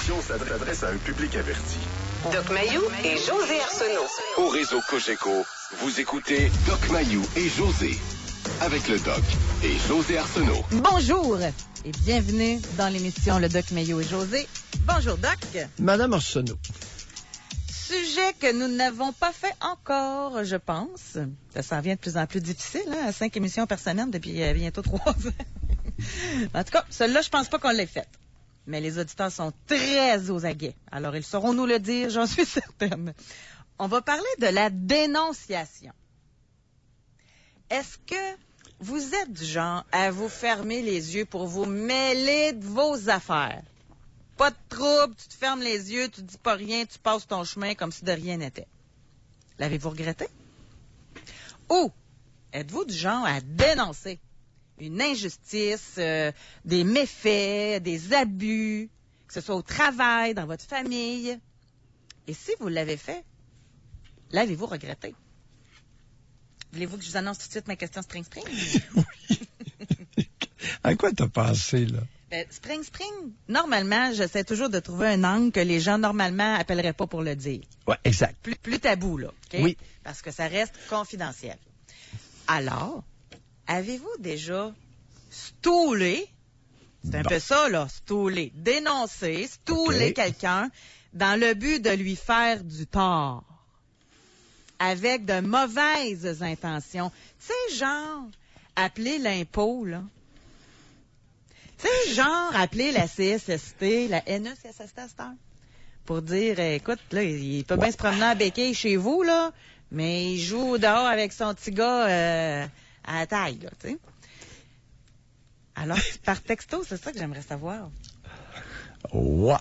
émission s'adresse à un public averti. Doc Mayou et José Arsenault. Au réseau Cogeco, vous écoutez Doc Mayou et José. Avec le Doc et José Arsenault. Bonjour et bienvenue dans l'émission Le Doc Mayou et José. Bonjour Doc. Madame Arsenault. Sujet que nous n'avons pas fait encore, je pense. Ça s'en vient de plus en plus difficile, hein, à 5 émissions par semaine depuis bientôt 3 ans. En tout cas, celle-là, je pense pas qu'on l'ait faite. Mais les auditeurs sont très aux aguets. Alors, ils sauront nous le dire, j'en suis certaine. On va parler de la dénonciation. Est-ce que vous êtes du genre à vous fermer les yeux pour vous mêler de vos affaires? Pas de trouble, tu te fermes les yeux, tu dis pas rien, tu passes ton chemin comme si de rien n'était. L'avez-vous regretté? Ou êtes-vous du genre à dénoncer une injustice, des méfaits, des abus, que ce soit au travail, dans votre famille? Et si vous l'avez fait, l'avez-vous regretté? Voulez-vous que je vous annonce tout de suite ma question Spring? Oui. À quoi t'as pensé, là? Spring, normalement, j'essaie toujours de trouver un angle que les gens, normalement, appelleraient pas pour le dire. Oui, exact. Plus tabou, là. Okay? Oui. Parce que ça reste confidentiel. Alors, avez-vous déjà stoulé, c'est un peu ça, là, stouler, dénoncer, stouler quelqu'un dans le but de lui faire du tort, avec de mauvaises intentions? Tu sais, genre, appeler l'impôt, là. Tu sais, genre, appeler la CSST, la NECSST, pour dire, écoute, là, il peut bien se promener à béquille chez vous, là, mais il joue dehors avec son petit gars à la taille, là, tu sais. Alors, par texto, c'est ça que j'aimerais savoir. Ouais.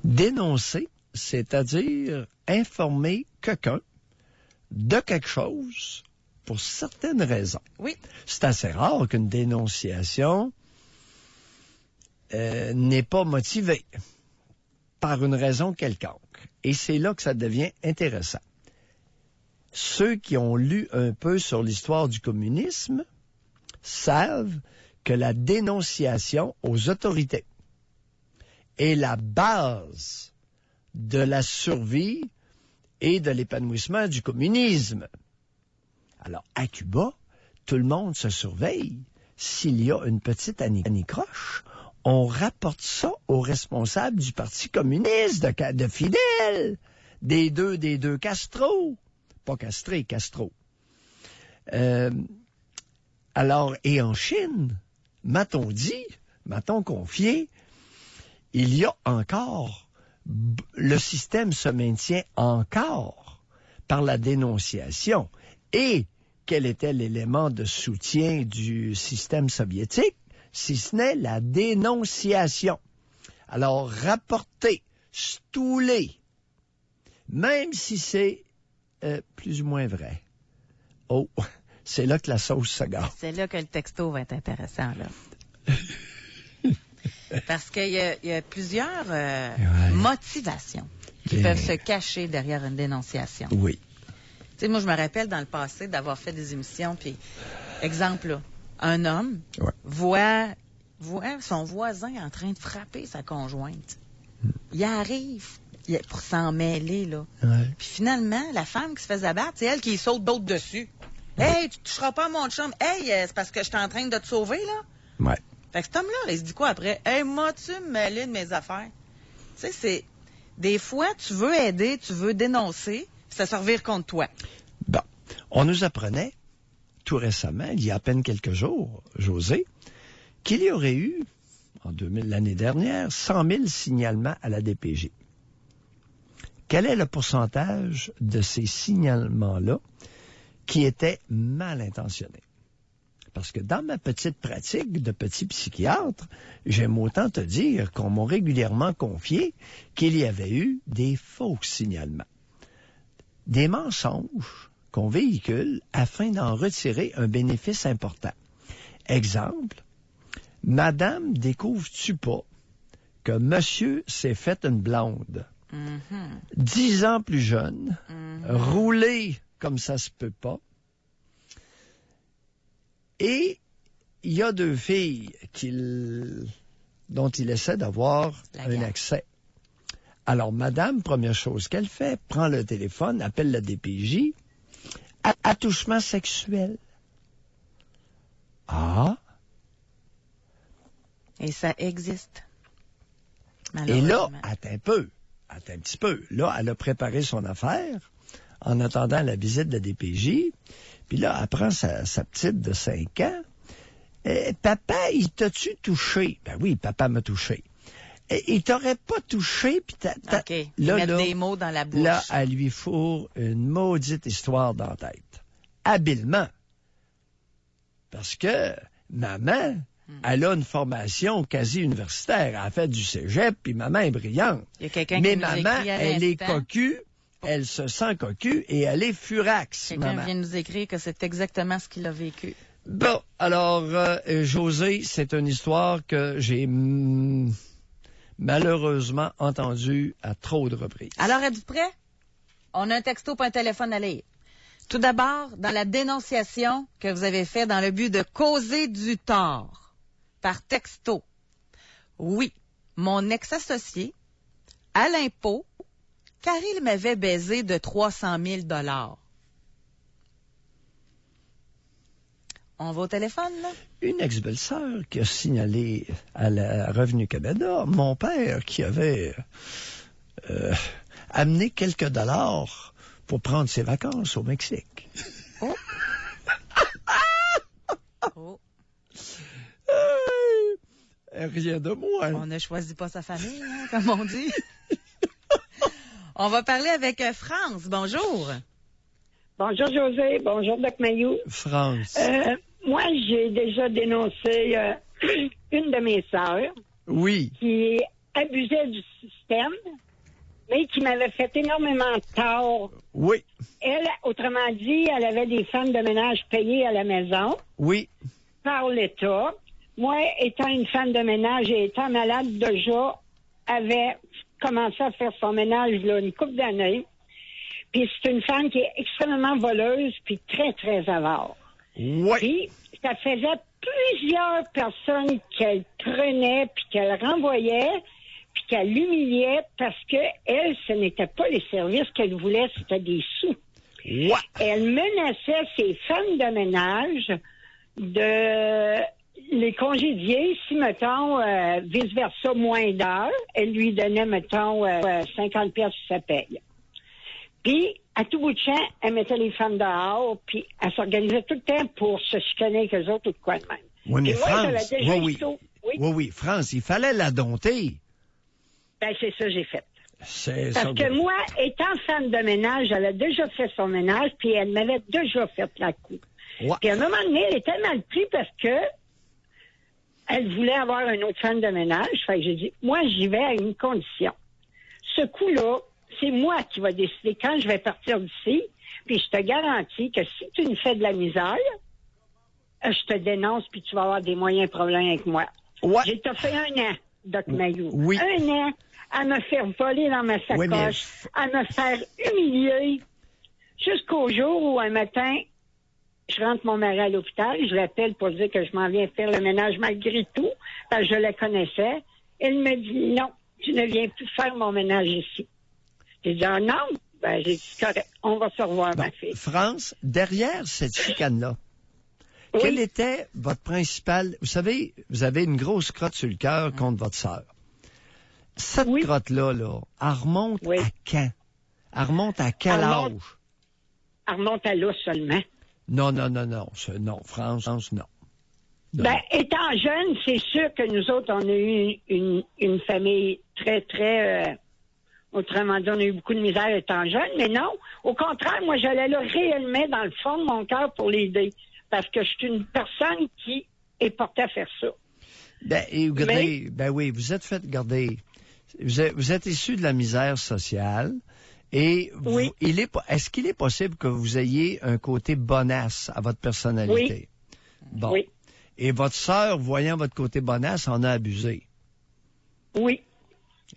Dénoncer, c'est-à-dire informer quelqu'un de quelque chose pour certaines raisons. Oui. C'est assez rare qu'une dénonciation n'est pas motivée par une raison quelconque. Et c'est là que ça devient intéressant. Ceux qui ont lu un peu sur l'histoire du communisme savent que la dénonciation aux autorités est la base de la survie et de l'épanouissement du communisme. Alors, à Cuba, tout le monde se surveille. S'il y a une petite anicroche, on rapporte ça aux responsables du Parti communiste, de Fidel, des deux Castro. Pas castré, Castro. Alors, et en Chine, m'a-t-on dit, m'a-t-on confié, il y a encore, le système se maintient encore par la dénonciation. Et quel était l'élément de soutien du système soviétique, si ce n'est la dénonciation? Alors, rapporter, stouler, même si c'est plus ou moins vrai. Oh, c'est là que la sauce se gâte. C'est là que le texto va être intéressant, là. Parce qu'il y a plusieurs motivations qui peuvent se cacher derrière une dénonciation. Oui. Tu sais, moi, je me rappelle dans le passé d'avoir fait des émissions, puis, exemple, là, un homme voit son voisin en train de frapper sa conjointe. Il arrive pour s'en mêler, là. Ouais. Puis finalement, la femme qui se fait abattre, c'est elle qui saute d'autres dessus. Hey, tu toucheras pas à mon chum. Hey, c'est parce que je suis en train de te sauver, là. Ouais. Fait que cet homme-là, il se dit quoi après? Hey, m'as-tu mêlé de mes affaires? Tu sais, c'est... Des fois, tu veux aider, tu veux dénoncer, puis ça se revire contre toi. Bon. On nous apprenait, tout récemment, il y a à peine quelques jours, José, qu'il y aurait eu, l'année dernière, 100 000 signalements à la DPJ. Quel est le pourcentage de ces signalements-là qui étaient mal intentionnés? Parce que dans ma petite pratique de petit psychiatre, j'aime autant te dire qu'on m'a régulièrement confié qu'il y avait eu des faux signalements. Des mensonges qu'on véhicule afin d'en retirer un bénéfice important. Exemple, Madame découvre-tu pas que Monsieur s'est fait une blonde? 10 ans plus jeune, roulé comme ça se peut pas. Et il y a 2 filles qu'il dont il essaie d'avoir La un garde. accès. Alors, madame, première chose qu'elle fait, prend le téléphone, appelle la DPJ, attouchement sexuel. Ah! Et ça existe. Et là, Malheureusement. attends un petit peu. Là, elle a préparé son affaire en attendant la visite de la DPJ. Puis là, elle prend sa petite de 5 ans. Papa, il t'a-tu touché? Ben oui, papa m'a touché. Il t'aurait pas touché, puis OK. Mettre des mots dans la bouche. Là, elle lui fourre une maudite histoire dans la tête. Habilement. Parce que maman, elle a une formation quasi universitaire. Elle a fait du cégep, puis maman est brillante. Il y a quelqu'un Mais qui nous maman, écrit à elle est l'instant. cocu, elle se sent cocu et elle est furax, Quelqu'un maman. vient nous écrire que c'est exactement ce qu'il a vécu. Bon, alors, José, c'est une histoire que j'ai malheureusement entendue à trop de reprises. Alors, êtes-vous prêts? On a un texto et un téléphone à lire. Tout d'abord, dans la dénonciation que vous avez faite dans le but de causer du tort par texto. Oui, mon ex-associé, à l'impôt, car il m'avait baisé de 300 000 $. On va au téléphone, là? Une ex-belle-sœur qui a signalé à la Revenu Canada mon père qui avait amené quelques dollars pour prendre ses vacances au Mexique. Oh. Oh. Rien de moins. On ne choisit pas sa famille, hein, comme on dit. On va parler avec France. Bonjour. Bonjour José, bonjour Doc Mayou. France. Moi, j'ai déjà dénoncé une de mes sœurs Oui. qui abusait du système, mais qui m'avait fait énormément de tort. Oui. Elle, autrement dit, elle avait des femmes de ménage payées à la maison Oui. par l'État. Moi, étant une femme de ménage et étant malade déjà, avait commencé à faire son ménage là, une couple d'années. Puis c'est une femme qui est extrêmement voleuse puis très, très avare. Oui. Puis ça faisait plusieurs personnes qu'elle prenait puis qu'elle renvoyait puis qu'elle l'humiliait parce que elle, ce n'était pas les services qu'elle voulait, c'était des sous. Ouais. Elle menaçait ses femmes de ménage de les congédier si, mettons, vice-versa, moins d'heures. Elle lui donnait, mettons, 50 pièces sur sa paye. Puis, à tout bout de champ, elle mettait les femmes dehors, puis elle s'organisait tout le temps pour se chicaner avec eux autres ou de quoi de même. Oui, mais Puis moi, je l'ai France, déjà oui. eu Oui, France, il fallait la dompter. Ben, c'est ça que j'ai fait. C'est Parce ça. que moi, étant femme de ménage, elle a déjà fait son ménage, puis elle m'avait déjà fait la coup. Ouais. Puis à un moment donné, elle était mal prise parce que elle voulait avoir une autre femme de ménage. Fait que j'ai dit, moi, j'y vais à une condition. Ce coup-là, c'est moi qui va décider quand je vais partir d'ici. Puis je te garantis que si tu me fais de la misère, je te dénonce puis tu vas avoir des moyens problèmes avec moi. Ouais. J'ai fait 1 an, Doc Mayou. Oui. 1 an à me faire voler dans ma sacoche, Oui, mais- à me faire humilier, jusqu'au jour où un matin, je rentre mon mari à l'hôpital, je l'appelle pour dire que je m'en viens faire le ménage malgré tout, parce que je la connaissais. Elle me dit, non, tu ne viens plus faire mon ménage ici. J'ai dit, ah non, ben j'ai dit, correct, on va se revoir, Bon, ma fille. France, derrière cette chicane-là, Oui. quel était votre principal... Vous savez, vous avez une grosse crotte sur le cœur contre votre sœur. Cette Oui. crotte-là, là, elle remonte Oui. à quand? Elle remonte à quel Elle âge? remonte- Elle remonte à là seulement. Non, non, France, non. Non. Ben, étant jeune, c'est sûr que nous autres, on a eu une famille très, très... autrement dit, on a eu beaucoup de misère étant jeune, mais non. Au contraire, moi, j'allais là réellement dans le fond de mon cœur pour l'aider. Parce que je suis une personne qui est portée à faire ça. Ben, et regardez, ben oui, vous êtes fait, regardez, vous êtes issu de la misère sociale et Oui. est-ce qu'il est possible que vous ayez un côté bonasse à votre personnalité? Bon. Oui. Et votre sœur, voyant votre côté bonasse, en a abusé. Oui.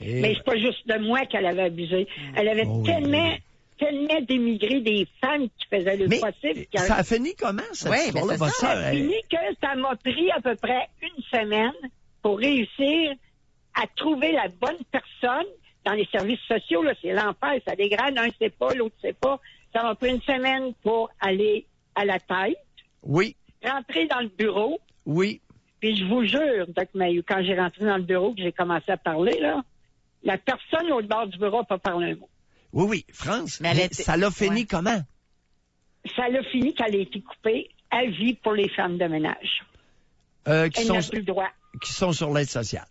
Et- Mais c'est pas juste de moi qu'elle avait abusé. Elle avait Oh oui, tellement oui. démigré des femmes qui faisaient le Mais possible. ça a fini comment, cette Oui, histoire-là? ben c'est Votre ça, sœur, Ça a fini que ça m'a pris à peu près une semaine pour réussir à trouver la bonne personne dans les services sociaux. Là, c'est l'enfer, ça dégrade. Un ne sait pas, l'autre ne sait pas. Ça m'a pris une semaine pour aller à la tête, Oui, rentrer dans le bureau. oui. Puis je vous jure, Doc Mayou, quand j'ai rentré dans le bureau, que j'ai commencé à parler, là, la personne au bord du bureau n'a pas parlé un mot. Oui, oui. France, Mais elle mais était- ça l'a fini Ouais. comment? Ça l'a fini qu'elle a été coupée à vie pour les femmes de ménage. Qui, Elle n'a sont, plus le droit. qui sont sur l'aide sociale.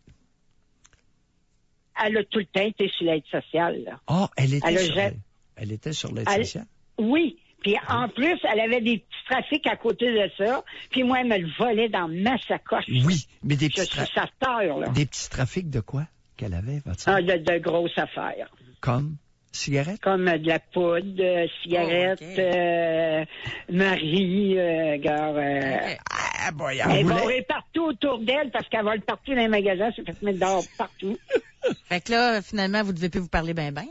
Elle a tout le temps été sur l'aide sociale. Là. Ah, elle était Elle a sur jamais- l'aide. Elle était sur l'aide Elle- sociale. Oui. Puis en plus, elle avait des petits trafics à côté de ça. Puis moi, elle me le volait dans ma sacoche. Oui, mais des Je petits, suis sa sœur, là. des petits trafics de quoi qu'elle avait, votre sœur? Ah, de grosses affaires. Comme cigarettes? Comme de la poudre, cigarettes, Oh, Marie, OK. Ah, boy, elle va partout autour d'elle parce qu'elle vole partout dans les magasins, se fait mettre dehors partout. Fait que là, finalement, vous devez plus vous parler ben. Hein?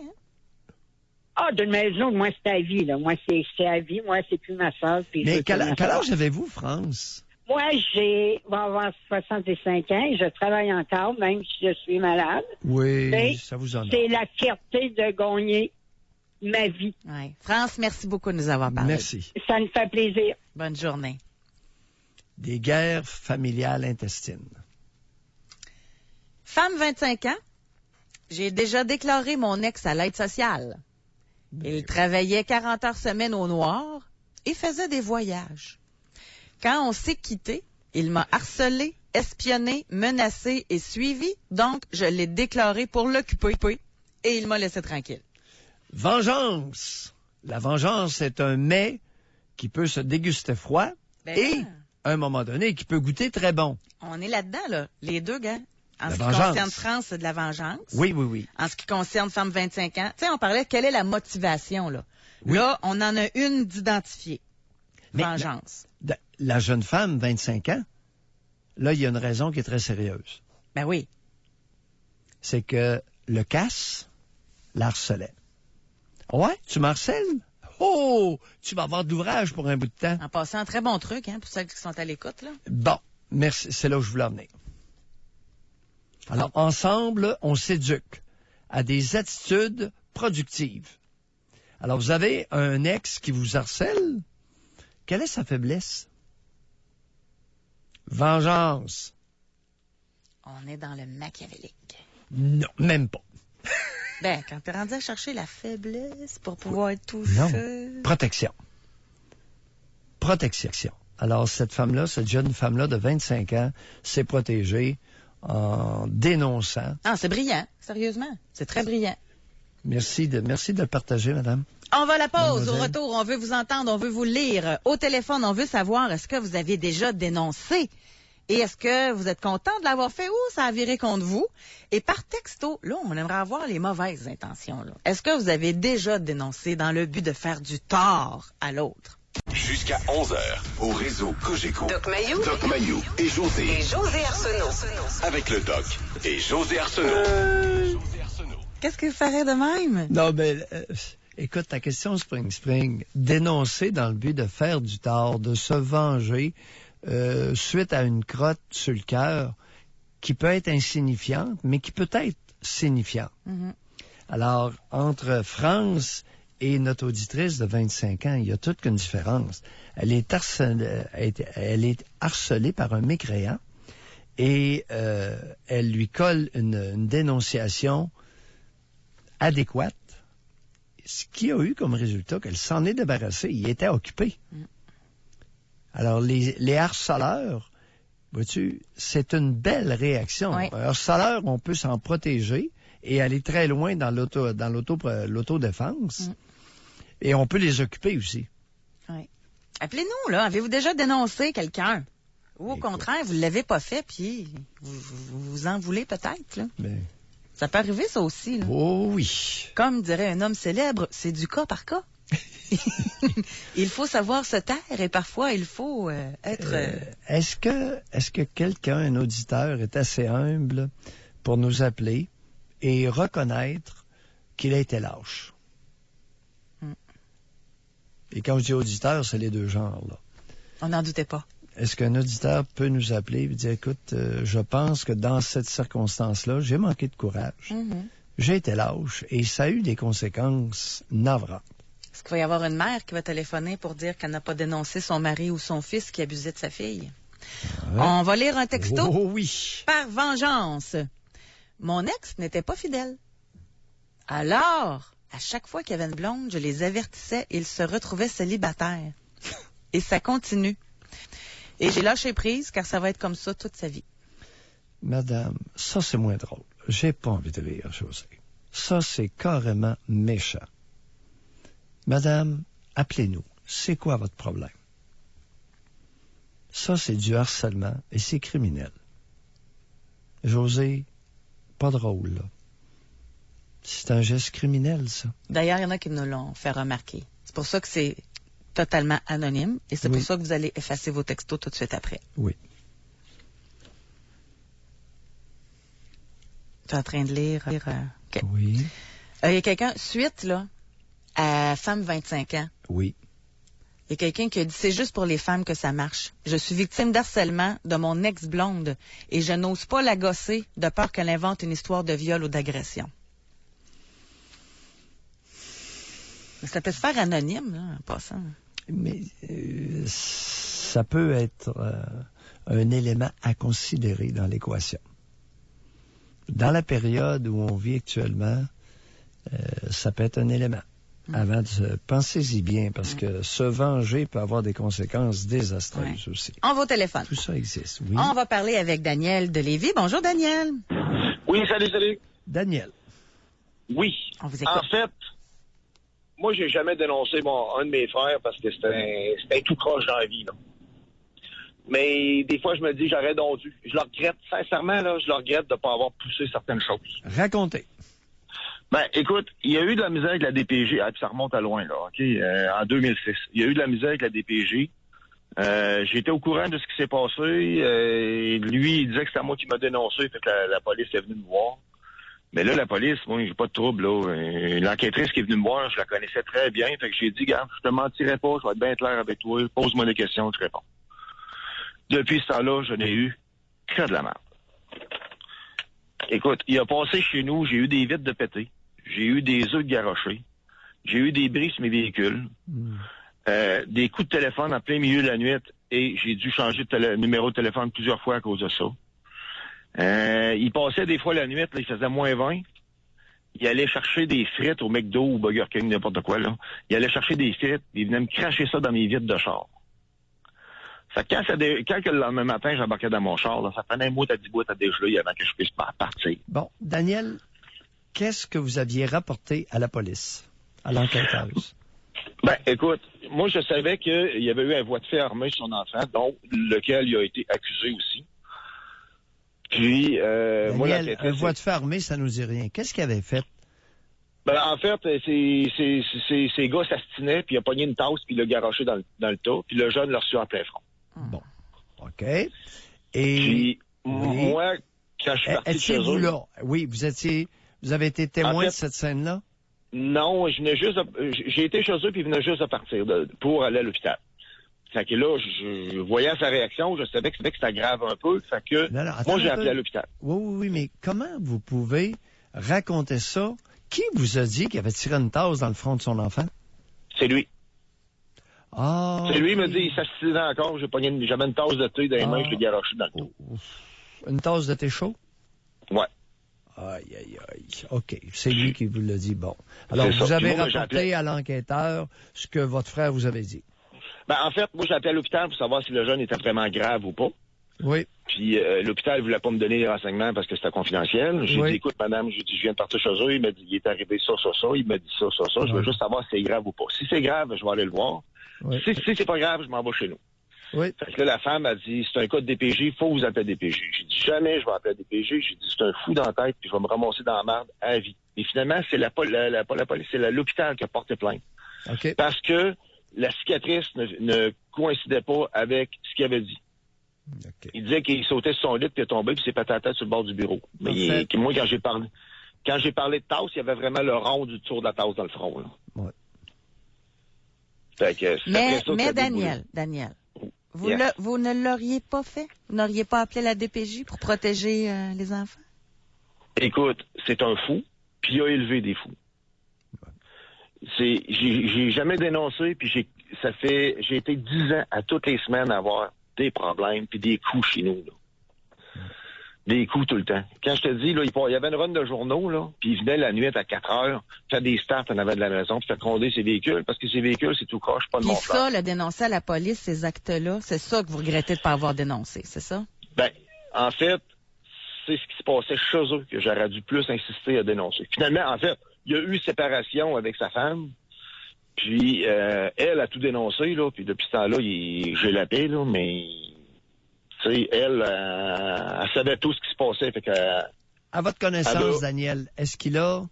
Ah, d'une maison, moi, c'est à vie, là. Moi, c'est à vie. Moi, c'est plus ma soeur. Mais quel âge avez-vous, France? Moi, vais avoir 65 ans. Je travaille encore, même si je suis malade. Oui, Mais ça vous en a. c'est la fierté de gagner ma vie. Ouais. France, merci beaucoup de nous avoir parlé. Merci. Ça me fait plaisir. Bonne journée. Des guerres familiales intestines. Femme 25 ans, j'ai déjà déclaré mon ex à l'aide sociale. Il travaillait 40 heures semaine au noir et faisait des voyages. Quand on s'est quitté, il m'a harcelé, espionné, menacé et suivi, donc je l'ai déclaré pour l'occuper et il m'a laissé tranquille. Vengeance. La vengeance est un mets qui peut se déguster froid Ben et, là, à un moment donné, qui peut goûter très bon. on est là-dedans, là, les deux, gars. En La ce qui vengeance. concerne France, c'est de la vengeance. Oui, oui, oui. En ce qui concerne femme 25 ans, tu sais, on parlait de quelle est la motivation, là. Oui. Là, on en a une d'identifiée. Mais Vengeance. La jeune femme, 25 ans, là, il y a une raison qui est très sérieuse. Ben oui. C'est que le casse la harcelait. Ouais, tu m'harcèles? Oh, tu vas avoir de l'ouvrage pour un bout de temps. En passant, un très bon truc, hein, pour celles qui sont à l'écoute, là. Bon, merci, c'est là où je voulais en venir. Alors, ensemble, on s'éduque à des attitudes productives. Alors, vous avez un ex qui vous harcèle. Quelle est sa faiblesse? Vengeance. On est dans le machiavélique. Non, même pas. Ben, quand t'es rendu à chercher la faiblesse pour pouvoir être Non. touché. Protection. Protection. Alors, cette femme-là, cette jeune femme-là de 25 ans, s'est protégée en dénonçant. Ah, c'est brillant, sérieusement. C'est très brillant. Merci de le partager, madame. On va à la pause. Au Mademoiselle. retour, on veut vous entendre, on veut vous lire. Au téléphone, on veut savoir, est-ce que vous avez déjà dénoncé? Et est-ce que vous êtes content de l'avoir fait ou ça a viré contre vous? Et par texto, là, on aimerait avoir les mauvaises intentions. Là. Est-ce que vous avez déjà dénoncé dans le but de faire du tort à l'autre? Jusqu'à 11h, au réseau Cogeco. Doc Mayou Doc Mayou et José. et José Arsenault. Avec le Doc et José Arsenault. Qu'est-ce que vous ferez de même? Non, mais écoute, ta question, Spring. Dénoncer dans le but de faire du tort, de se venger suite à une crotte sur le cœur qui peut être insignifiante, mais qui peut être signifiante. Mhm. Alors, entre France et notre auditrice de 25 ans, il y a toute qu'une différence. Elle est harcelée par un mécréant et elle lui colle une dénonciation adéquate, ce qui a eu comme résultat qu'elle s'en est débarrassée. Il était occupé. Alors, les harceleurs, vois-tu, c'est une belle réaction. Oui. Un harceleur, on peut s'en protéger et aller très loin dans l'autodéfense. Et on peut les occuper aussi. Oui. Appelez-nous, là. Avez-vous déjà dénoncé quelqu'un? Ou au Écoute. contraire, vous ne l'avez pas fait, puis vous en voulez peut-être, là. Mais, Ça peut arriver, ça aussi, là. oh oui. Comme dirait un homme célèbre, c'est du cas par cas. Il faut savoir se taire et parfois il faut être... Est-ce que quelqu'un, un auditeur, est assez humble pour nous appeler et reconnaître qu'il a été lâche? Et quand je dis auditeur, c'est les deux genres, là. On n'en doutait pas. est-ce qu'un auditeur peut nous appeler et dire, écoute, je pense que dans cette circonstance-là, j'ai manqué de courage, j'ai été lâche et ça a eu des conséquences navrantes. Est-ce qu'il va y avoir une mère qui va téléphoner pour dire qu'elle n'a pas dénoncé son mari ou son fils qui abusait de sa fille? Ouais. On va lire un texto. Oh oui. Par vengeance. Mon ex n'était pas fidèle. Alors, à chaque fois qu'il y avait une blonde, je les avertissais et ils se retrouvaient célibataires. Et ça continue. Et j'ai lâché prise car ça va être comme ça toute sa vie. Madame, ça c'est moins drôle. J'ai pas envie de rire, José. Ça c'est carrément méchant. Madame, appelez-nous. C'est quoi votre problème? Ça, c'est du harcèlement et c'est criminel. José, pas drôle, là. C'est un geste criminel, ça. D'ailleurs, il y en a qui nous l'ont fait remarquer. C'est pour ça que c'est totalement anonyme et c'est pour ça que vous allez effacer vos textos tout de suite après. Oui. Tu es en train de lire... okay. Oui. Il y a quelqu'un, suite, là, à femme 25 ans. Oui. Il y a quelqu'un qui a dit, c'est juste pour les femmes que ça marche. Je suis victime d'harcèlement de mon ex-blonde et je n'ose pas la gosser de peur qu'elle invente une histoire de viol ou d'agression. Ça peut se faire anonyme, là, en passant. Mais ça peut être un élément à considérer dans l'équation. Dans la période où on vit actuellement, ça peut être un élément. Avant de pensez-y bien, parce que se venger peut avoir des conséquences désastreuses aussi. On va au téléphone. Tout ça existe, oui. On va parler avec Daniel de Lévis. Bonjour, Daniel. Oui, salut. Daniel. Oui. On vous écoute. En fait, moi, j'ai jamais dénoncé un de mes frères parce que c'était tout croche dans la vie, là. Mais des fois, je me dis, j'aurais donc dû. Je le regrette, sincèrement, là, je le regrette de ne pas avoir poussé certaines choses. Racontez. Ben, écoute, il y a eu de la misère avec la DPG. Ah, puis ça remonte à loin, là, OK? En 2006. Il y a eu de la misère avec la DPG. J'étais au courant de ce qui s'est passé. Lui, il disait que c'était moi qui m'a dénoncé, fait que la police est venue me voir. Mais là, la police, moi, j'ai pas de trouble, là. L'enquêtrice qui est venue me voir, je la connaissais très bien. Fait que j'ai dit, gars, je te mentirai pas, je vais être bien clair avec toi. Pose-moi des questions, je réponds. Depuis ce temps-là, je n'ai eu que de la merde. Écoute, il a passé chez nous, j'ai eu des vitres de pété, j'ai eu des œufs de garochés, j'ai eu des bris sur mes véhicules, des coups de téléphone en plein milieu de la nuit et j'ai dû changer de numéro de téléphone plusieurs fois à cause de ça. Il passait des fois la nuit, là, il faisait moins 20. Il allait chercher des frites au McDo ou Burger King, n'importe quoi, là. Il allait chercher des frites, il venait me cracher ça dans mes vitres de char. Fait que quand le lendemain matin, j'embarquais dans mon char, là, ça prenait un mois à 10 bouts à dégeler avant que je puisse partir. Bon, Daniel, qu'est-ce que vous aviez rapporté à la police, à l'enquêteuse? Ben, écoute, moi, je savais qu'il y avait eu un voie de fait armé sur son enfant, donc lequel il a été accusé aussi. Puis, Daniel, moi, un voie de fait armé, ça nous dit rien. Qu'est-ce qu'il avait fait? Ben, en fait, ces gars s'astinaient, puis il a pogné une tasse, puis il l'a garoché dans le tas, puis le jeune l'a reçu en plein front. Bon, OK. Et puis, oui. moi, quand je suis parti de chez eux... là? Oui, vous avez été témoin de cette scène-là? Non, j'ai été chez eux, puis ils venaient juste de partir pour aller à l'hôpital. Fait que là, je voyais sa réaction, je savais que c'était grave un peu, fait que moi, j'ai appelé à l'hôpital. Oui, mais comment vous pouvez raconter ça? Qui vous a dit qu'il avait tiré une tasse dans le front de son enfant? C'est lui. Ah. C'est lui, il m'a dit, il s'assinait encore, j'avais une tasse de thé dans les mains, je l'ai garoché dans le dos. Une tasse de thé chaud? Ouais. Aïe. OK. C'est lui qui vous l'a dit. Bon. Alors, vous avez rapporté à l'enquêteur ce que votre frère vous avait dit. Ben, en fait, moi, j'ai appelé à l'hôpital pour savoir si le jeune était vraiment grave ou pas. Oui. Puis l'hôpital ne voulait pas me donner les renseignements parce que c'était confidentiel. J'ai dit, écoute, madame, je viens de partir chez eux. Il m'a dit, il est arrivé ça. Il m'a dit ça. Je veux juste savoir si c'est grave ou pas. Si c'est grave, je vais aller le voir. Oui. Si c'est pas grave, je m'en vais chez nous. Oui. Fait que là, la femme a dit, c'est un cas de DPJ, il faut vous appeler DPJ. J'ai dit, jamais je vais appeler DPJ. J'ai dit, c'est un fou dans la tête, puis je vais me ramasser dans la merde à vie. Et finalement, c'est la police, c'est l'hôpital qui a porté plainte. Okay. Parce que la cicatrice ne coïncidait pas avec ce qu'il avait dit. Okay. Il disait qu'il sautait sur son lit, puis il est tombé, puis il s'est pété la tête sur le bord du bureau. Mais moi, quand j'ai parlé de tasse, il y avait vraiment le rond du tour de la tasse dans le front. Là. Ouais. Mais Daniel, Vous ne l'auriez pas fait? Vous n'auriez pas appelé la DPJ pour protéger les enfants? Écoute, c'est un fou, puis il a élevé des fous. J'ai jamais dénoncé, puis j'ai été 10 ans à toutes les semaines à avoir des problèmes, puis des coups chez nous, là. Des coups tout le temps. Quand je te dis, là, il y avait une run de journaux, là, puis il venait la nuit à 4 heures, faire des starts en avant de la maison, puis faire gronder ses véhicules, parce que ses véhicules, c'est tout croche, pas de Puis mon ça, le dénoncer à la police, ces actes-là, c'est ça que vous regrettez de ne pas avoir dénoncé, c'est ça? Ben, en fait, c'est ce qui se passait chez eux que j'aurais dû plus insister à dénoncer. Finalement, en fait, il y a eu séparation avec sa femme, puis elle a tout dénoncé, là, puis depuis ce temps-là, j'ai la paix, là, mais... Tu sais, elle savait tout ce qui se passait. Fait que, à votre connaissance, Daniel, est-ce qu'il a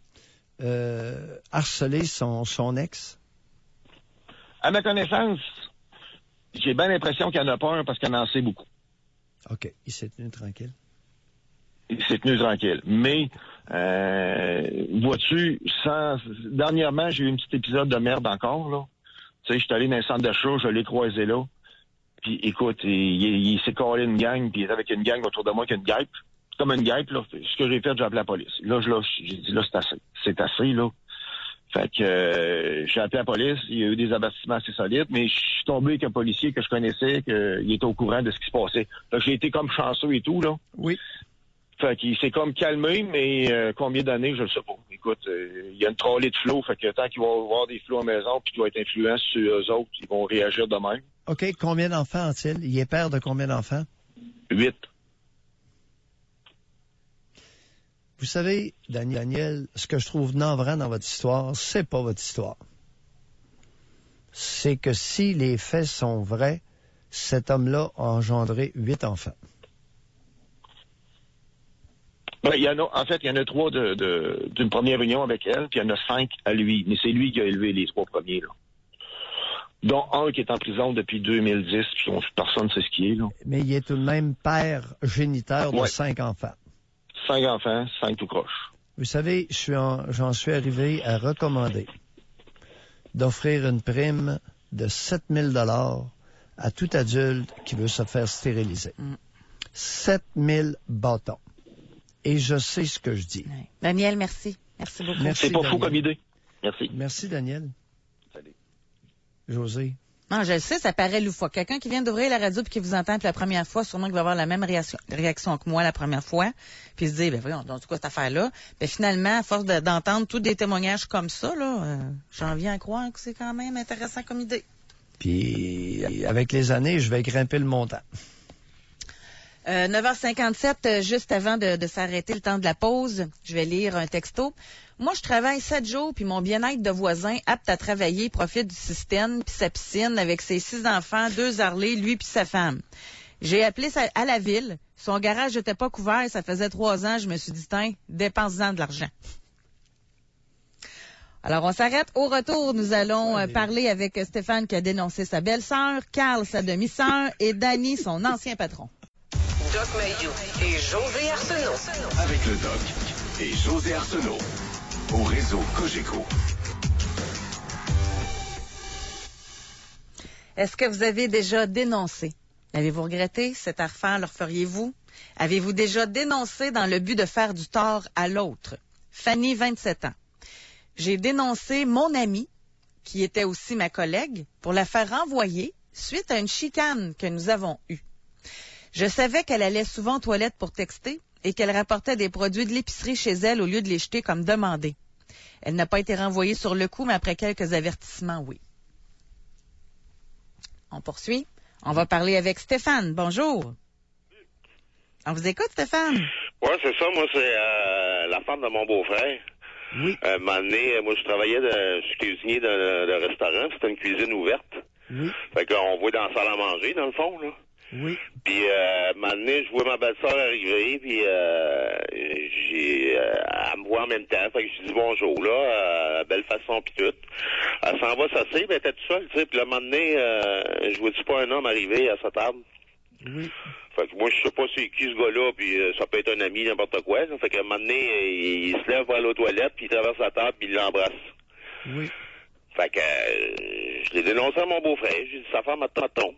harcelé son ex? À ma connaissance, j'ai bien l'impression qu'il en a peur parce qu'il en sait beaucoup. OK. Il s'est tenu tranquille. Il s'est tenu tranquille. Mais, vois-tu, dernièrement, j'ai eu un petit épisode de merde encore, là. Tu sais, je suis allé dans un centre d'achat, je l'ai croisé là. Puis écoute, il s'est collé une gang, puis il était avec une gang autour de moi qui a une guêpe. C'est comme une guêpe, là. Ce que j'ai fait, j'ai appelé la police. Là, j'ai dit, là, c'est assez. C'est assez, là. Fait que j'ai appelé la police, il y a eu des avertissements assez solides, mais je suis tombé avec un policier que je connaissais, qu'il était au courant de ce qui se passait. Fait que j'ai été comme chanceux et tout, là. Oui. Fait qu'il s'est comme calmé, mais combien d'années, je le sais pas. Écoute, il y a une trolley de flots, fait que tant qu'il va y avoir des flots à la maison, puis qu'il va être influent sur eux autres, ils vont réagir de même. OK. Combien d'enfants a-t-il? Il est père de combien d'enfants? 8. Vous savez, Daniel, ce que je trouve navrant dans votre histoire, c'est pas votre histoire. C'est que si les faits sont vrais, cet homme-là a engendré 8 enfants. Ben, en fait, il y en a 3 d'une première union avec elle, puis il y en a 5 à lui. Mais c'est lui qui a élevé les 3 premiers, là. Dont un qui est en prison depuis 2010, puis personne ne sait ce qu'il est, là. Mais il est tout de même père géniteur de 5 enfants. 5 enfants, 5 tout croche. Vous savez, j'en suis arrivé à recommander d'offrir une prime de 7 000 $ à tout adulte qui veut se faire stériliser. 7 000 bâtons. Et je sais ce que je dis. Ouais. Daniel, merci. Merci beaucoup. C'est pas fou comme idée. Merci. Merci, Daniel. Salut. José. Non, je le sais, ça paraît loufoque. Quelqu'un qui vient d'ouvrir la radio puis qui vous entend pour la première fois, sûrement qu'il va avoir la même réaction que moi la première fois, puis se dit, ben voyons, donc quoi cette affaire-là? Ben finalement, à force d'entendre tous des témoignages comme ça, là, j'en viens à croire que c'est quand même intéressant comme idée. Puis, avec les années, je vais grimper le montant. 9h57, juste avant de s'arrêter le temps de la pause, je vais lire un texto. Moi, je travaille 7 jours, puis mon bien-être de voisin, apte à travailler, profite du système, puis sa piscine, avec ses 6 enfants, 2 Harley, lui puis sa femme. J'ai appelé à la ville. Son garage n'était pas couvert, ça faisait 3 ans. Je me suis dit, tiens, dépense-en de l'argent. Alors, on s'arrête. Au retour, nous allons parler avec Stéphane qui a dénoncé sa belle-sœur, Carl, sa demi-sœur, et Danny, son ancien patron. Doc Mayou et José Arsenault. Avec le Doc et José Arsenault. Au réseau Cogeco. Est-ce que vous avez déjà dénoncé? Avez-vous regretté cette affaire? Le referiez-vous? Avez-vous déjà dénoncé dans le but de faire du tort à l'autre? Fanny, 27 ans. J'ai dénoncé mon amie, qui était aussi ma collègue, pour la faire renvoyer suite à une chicane que nous avons eue. Je savais qu'elle allait souvent aux toilettes pour texter et qu'elle rapportait des produits de l'épicerie chez elle au lieu de les jeter comme demandé. Elle n'a pas été renvoyée sur le coup, mais après quelques avertissements, oui. On poursuit. On va parler avec Stéphane. Bonjour. On vous écoute, Stéphane? Oui, c'est ça. Moi, c'est la femme de mon beau-frère. Oui. Un moment donné, moi, je travaillais, je suis cuisinier de restaurant. C'était une cuisine ouverte. Oui. Fait qu'on voit dans la salle à manger, dans le fond, là. Oui. Puis, un moment donné, je vois ma belle-sœur arriver, puis elle me voit en même temps. Fait que je dis bonjour, là, belle façon, puis tout. Elle s'en va s'asseoir, mais elle était toute seule, tu sais. Puis, le moment donné, je vois-tu pas un homme arriver à sa table? Oui. Fait que moi, je sais pas c'est qui ce gars-là, puis ça peut être un ami, n'importe quoi. Là. Fait qu'à un moment donné, il se lève pour aller aux toilettes, puis il traverse la table, puis il l'embrasse. Oui. Fait que je l'ai dénoncé à mon beau-frère. J'ai dit, sa femme, elle te trompe.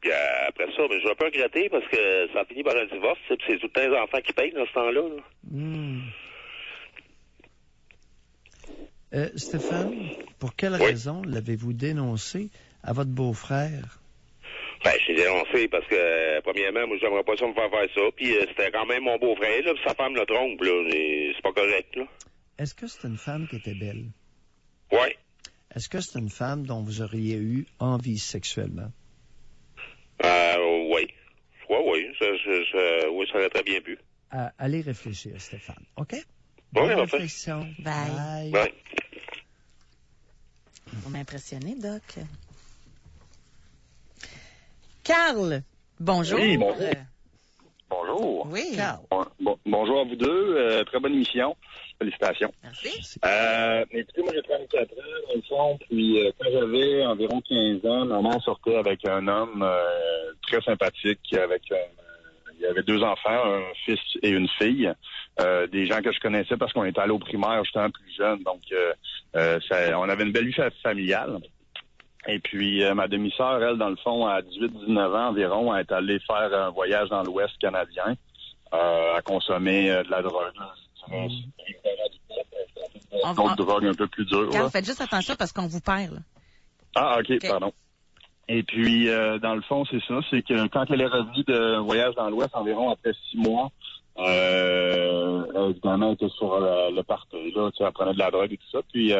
Puis après ça, ben, je vais un peu regretter parce que ça finit par un divorce, puis c'est tout le temps les enfants qui payent dans ce temps-là. Là. Stéphane, pour quelle raison l'avez-vous dénoncé à votre beau-frère? Ben, je l'ai dénoncé parce que, premièrement, moi, j'aimerais pas ça me faire ça. Puis c'était quand même mon beau-frère, là, puis sa femme le trompe, là. Et c'est pas correct, là. Est-ce que c'est une femme qui était belle? Oui. Est-ce que c'est une femme dont vous auriez eu envie sexuellement? Oui. Oui. Oui, ça aurait très bien pu. Allez réfléchir, Stéphane. OK? Oui, Bonne en fait. réflexion. Bye. Ouais. Vous m'impressionnez, Doc. Carl, bonjour. Oui, bonjour. Bonjour. Oui. Carl. Bonjour à vous deux. Très bonne émission. Félicitations. Merci. Écoutez, moi, j'ai 34 ans, dans le fond, puis quand j'avais environ 15 ans, ma mère sortait avec un homme très sympathique, il y avait 2 enfants, un fils et une fille, des gens que je connaissais parce qu'on était allés au primaire, j'étais un plus jeune, donc on avait une belle vie familiale. Et puis, ma demi-sœur, elle, dans le fond, à 18-19 ans environ, elle est allée faire un voyage dans l'Ouest canadien, à consommer de la drogue. D'autres drogues un peu plus dures. Carl, faites juste attention parce qu'on vous perd, là. Ah, OK, pardon. Et puis, dans le fond, c'est ça, c'est que quand elle est revenue d'un voyage dans l'Ouest, environ après 6 mois, évidemment, elle était sur le party, là, tu sais, elle prenait de la drogue et tout ça, puis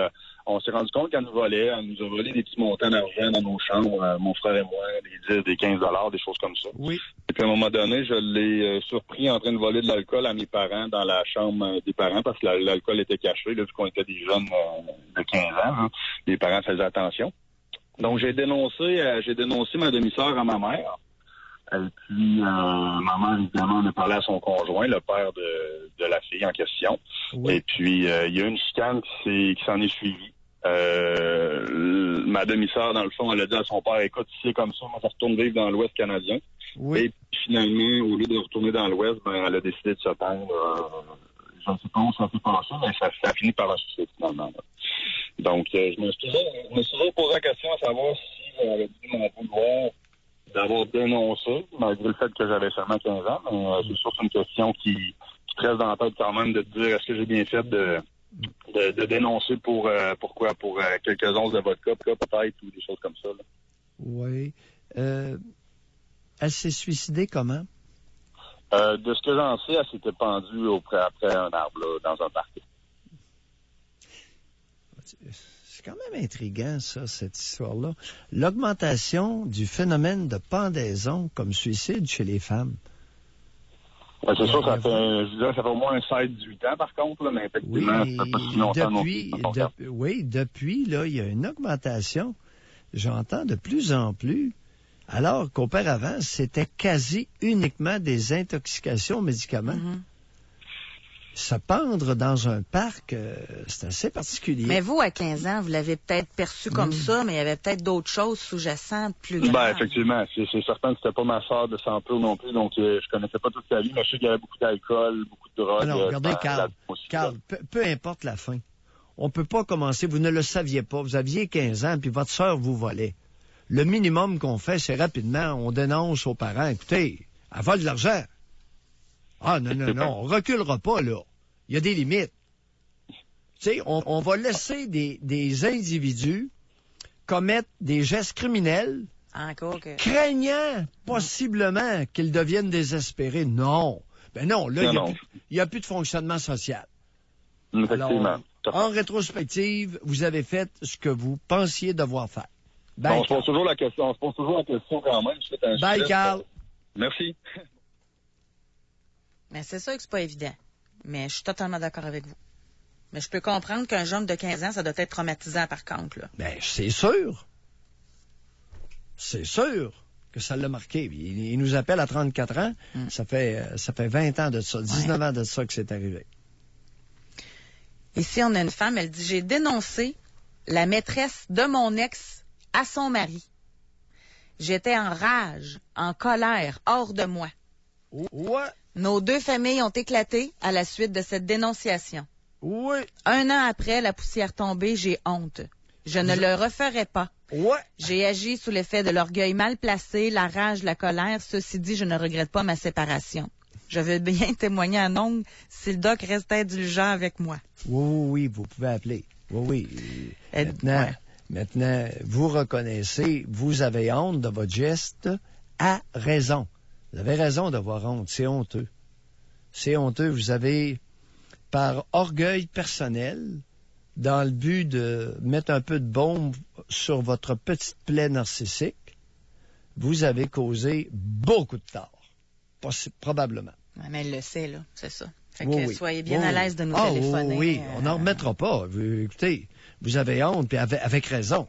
on s'est rendu compte qu'elle nous a volé des petits montants d'argent dans nos chambres, mon frère et moi, des 10, des 15 $, des choses comme ça. Oui. Et puis à un moment donné, je l'ai surpris en train de voler de l'alcool à mes parents dans la chambre des parents parce que l'alcool était caché, là, vu qu'on était des jeunes de 15 ans, hein. Les parents faisaient attention. Donc j'ai dénoncé ma demi-sœur à ma mère. Et puis ma mère, évidemment, on a parlé à son conjoint, le père de la fille en question. Oui. Et puis il y a une chicane qui s'en est suivie. Ma demi-sœur, dans le fond, elle a dit à son père, écoute, si c'est comme ça, moi, ça retourne vivre dans l'Ouest canadien. Oui. Et puis, finalement, au lieu de retourner dans l'Ouest, ben, elle a décidé de se pendre. Je ne sais pas où ça fait passer, mais ça a fini par la suicide, finalement. Là. Donc, je me suis toujours posé la question à savoir si j'avais dû m'en vouloir d'avoir dénoncé, malgré le fait que j'avais seulement 15 ans. Mais c'est sûr que c'est une question qui te reste dans la tête quand même de te dire est-ce que j'ai bien fait de dénoncer pour quelques onces de vodka, peut-être, ou des choses comme ça. Là. Oui. Elle s'est suicidée comment? De ce que j'en sais, elle s'était pendue après un arbre, là, dans un parc. C'est quand même intriguant, ça, cette histoire-là. L'augmentation du phénomène de pendaison comme suicide chez les femmes. Ouais, c'est sûr, ça fait au moins 7-18 ans, par contre, là, mais effectivement, oui, ça fait pas si longtemps non plus. Depuis, là, il y a une augmentation. J'entends de plus en plus. Alors qu'auparavant, c'était quasi uniquement des intoxications aux médicaments. Mm-hmm. Se pendre dans un parc, c'est assez particulier. Mais vous, à 15 ans, vous l'avez peut-être perçu comme ça, mais il y avait peut-être d'autres choses sous-jacentes plus graves. Ben, effectivement. C'est certain que c'était pas ma sœur de sang-pur non plus, donc je connaissais pas toute sa vie, mais je sais qu'il y avait beaucoup d'alcool, beaucoup de drogue. Alors, regardez, Carl, peu importe la fin. On peut pas commencer, vous ne le saviez pas, vous aviez 15 ans, puis votre sœur vous volait. Le minimum qu'on fait, c'est rapidement, on dénonce aux parents, écoutez, elle vole de l'argent. Ah, non, on reculera pas, là. Il y a des limites. Tu sais, on va laisser des individus commettre des gestes criminels, craignant possiblement qu'ils deviennent désespérés. Non. Ben non, là, il n'y a plus de fonctionnement social. Effectivement. Alors, en rétrospective, vous avez fait ce que vous pensiez devoir faire. On se pose toujours la question quand même. Bye, Carl. Merci. Mais c'est sûr que c'est pas évident. Mais je suis totalement d'accord avec vous. Mais je peux comprendre qu'un jeune de 15 ans, ça doit être traumatisant, par contre, là. Ben, c'est sûr. C'est sûr que ça l'a marqué. Il nous appelle à 34 ans. Ça fait 20 ans de ça, 19 ans de ça que c'est arrivé. Ici, on a une femme, elle dit, j'ai dénoncé la maîtresse de mon ex à son mari. J'étais en rage, en colère, hors de moi. Ouais. Nos 2 familles ont éclaté à la suite de cette dénonciation. Oui. 1 an après, la poussière tombée, j'ai honte. Je ne le referai pas. Ouais. J'ai agi sous l'effet de l'orgueil mal placé, la rage, la colère. Ceci dit, je ne regrette pas ma séparation. Je veux bien témoigner à Nong si le doc reste indulgent avec moi. Oui, vous pouvez appeler. Oui. Maintenant, vous reconnaissez, vous avez honte de votre geste à raison. Vous avez raison d'avoir honte, c'est honteux. C'est honteux, vous avez, par orgueil personnel, dans le but de mettre un peu de baume sur votre petite plaie narcissique, vous avez causé beaucoup de tort. Probablement. Ouais, mais elle le sait, là, c'est ça. Fait Oui, que oui. soyez bien à l'aise de nous Ah, téléphoner. Oui, on n'en remettra pas. Écoutez, vous avez honte, puis avec raison.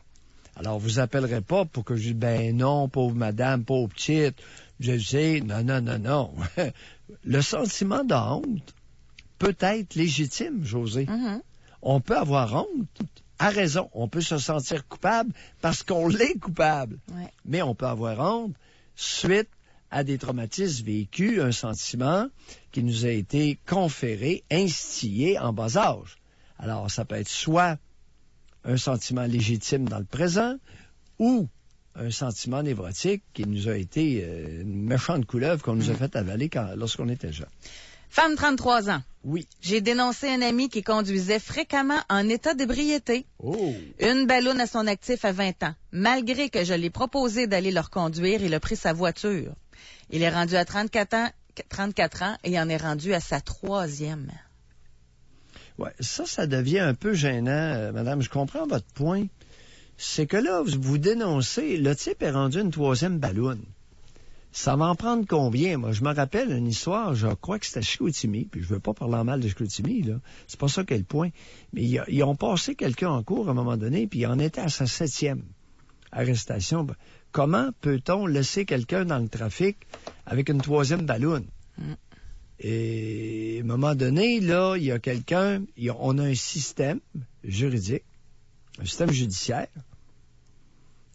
Alors, vous appellerez pas pour que je dise, ben non, pauvre madame, pauvre petite, je sais, non. Le sentiment de honte peut être légitime, José. Mm-hmm. On peut avoir honte à raison. On peut se sentir coupable parce qu'on l'est coupable. Ouais. Mais on peut avoir honte suite à des traumatismes vécus, un sentiment qui nous a été conféré, instillé en bas âge. Alors, ça peut être soit un sentiment légitime dans le présent ou un sentiment névrotique qui nous a été une méchante couleuvre qu'on nous a fait avaler lorsqu'on était jeune. Femme 33 ans. Oui. J'ai dénoncé un ami qui conduisait fréquemment en état d'ébriété. Oh! Une balloune à son actif à 20 ans. Malgré que je l'ai proposé d'aller le reconduire, il a pris sa voiture. Il est rendu à 34 ans et il en est rendu à sa 3e. Ouais, ça devient un peu gênant, madame. Je comprends votre point. C'est que là, vous dénoncez, le type est rendu une 3e balloune. Ça va en prendre combien? Moi, je me rappelle une histoire, je crois que c'était à Chicoutimi, puis je veux pas parler en mal de Chicoutimi, là. C'est pas ça qu'est le point. Mais ils ont passé quelqu'un en cours à un moment donné, puis il en était à sa 7e arrestation. Comment peut-on laisser quelqu'un dans le trafic avec une 3e balloune? Et à un moment donné, là, il y a quelqu'un, on a un système juridique, un système judiciaire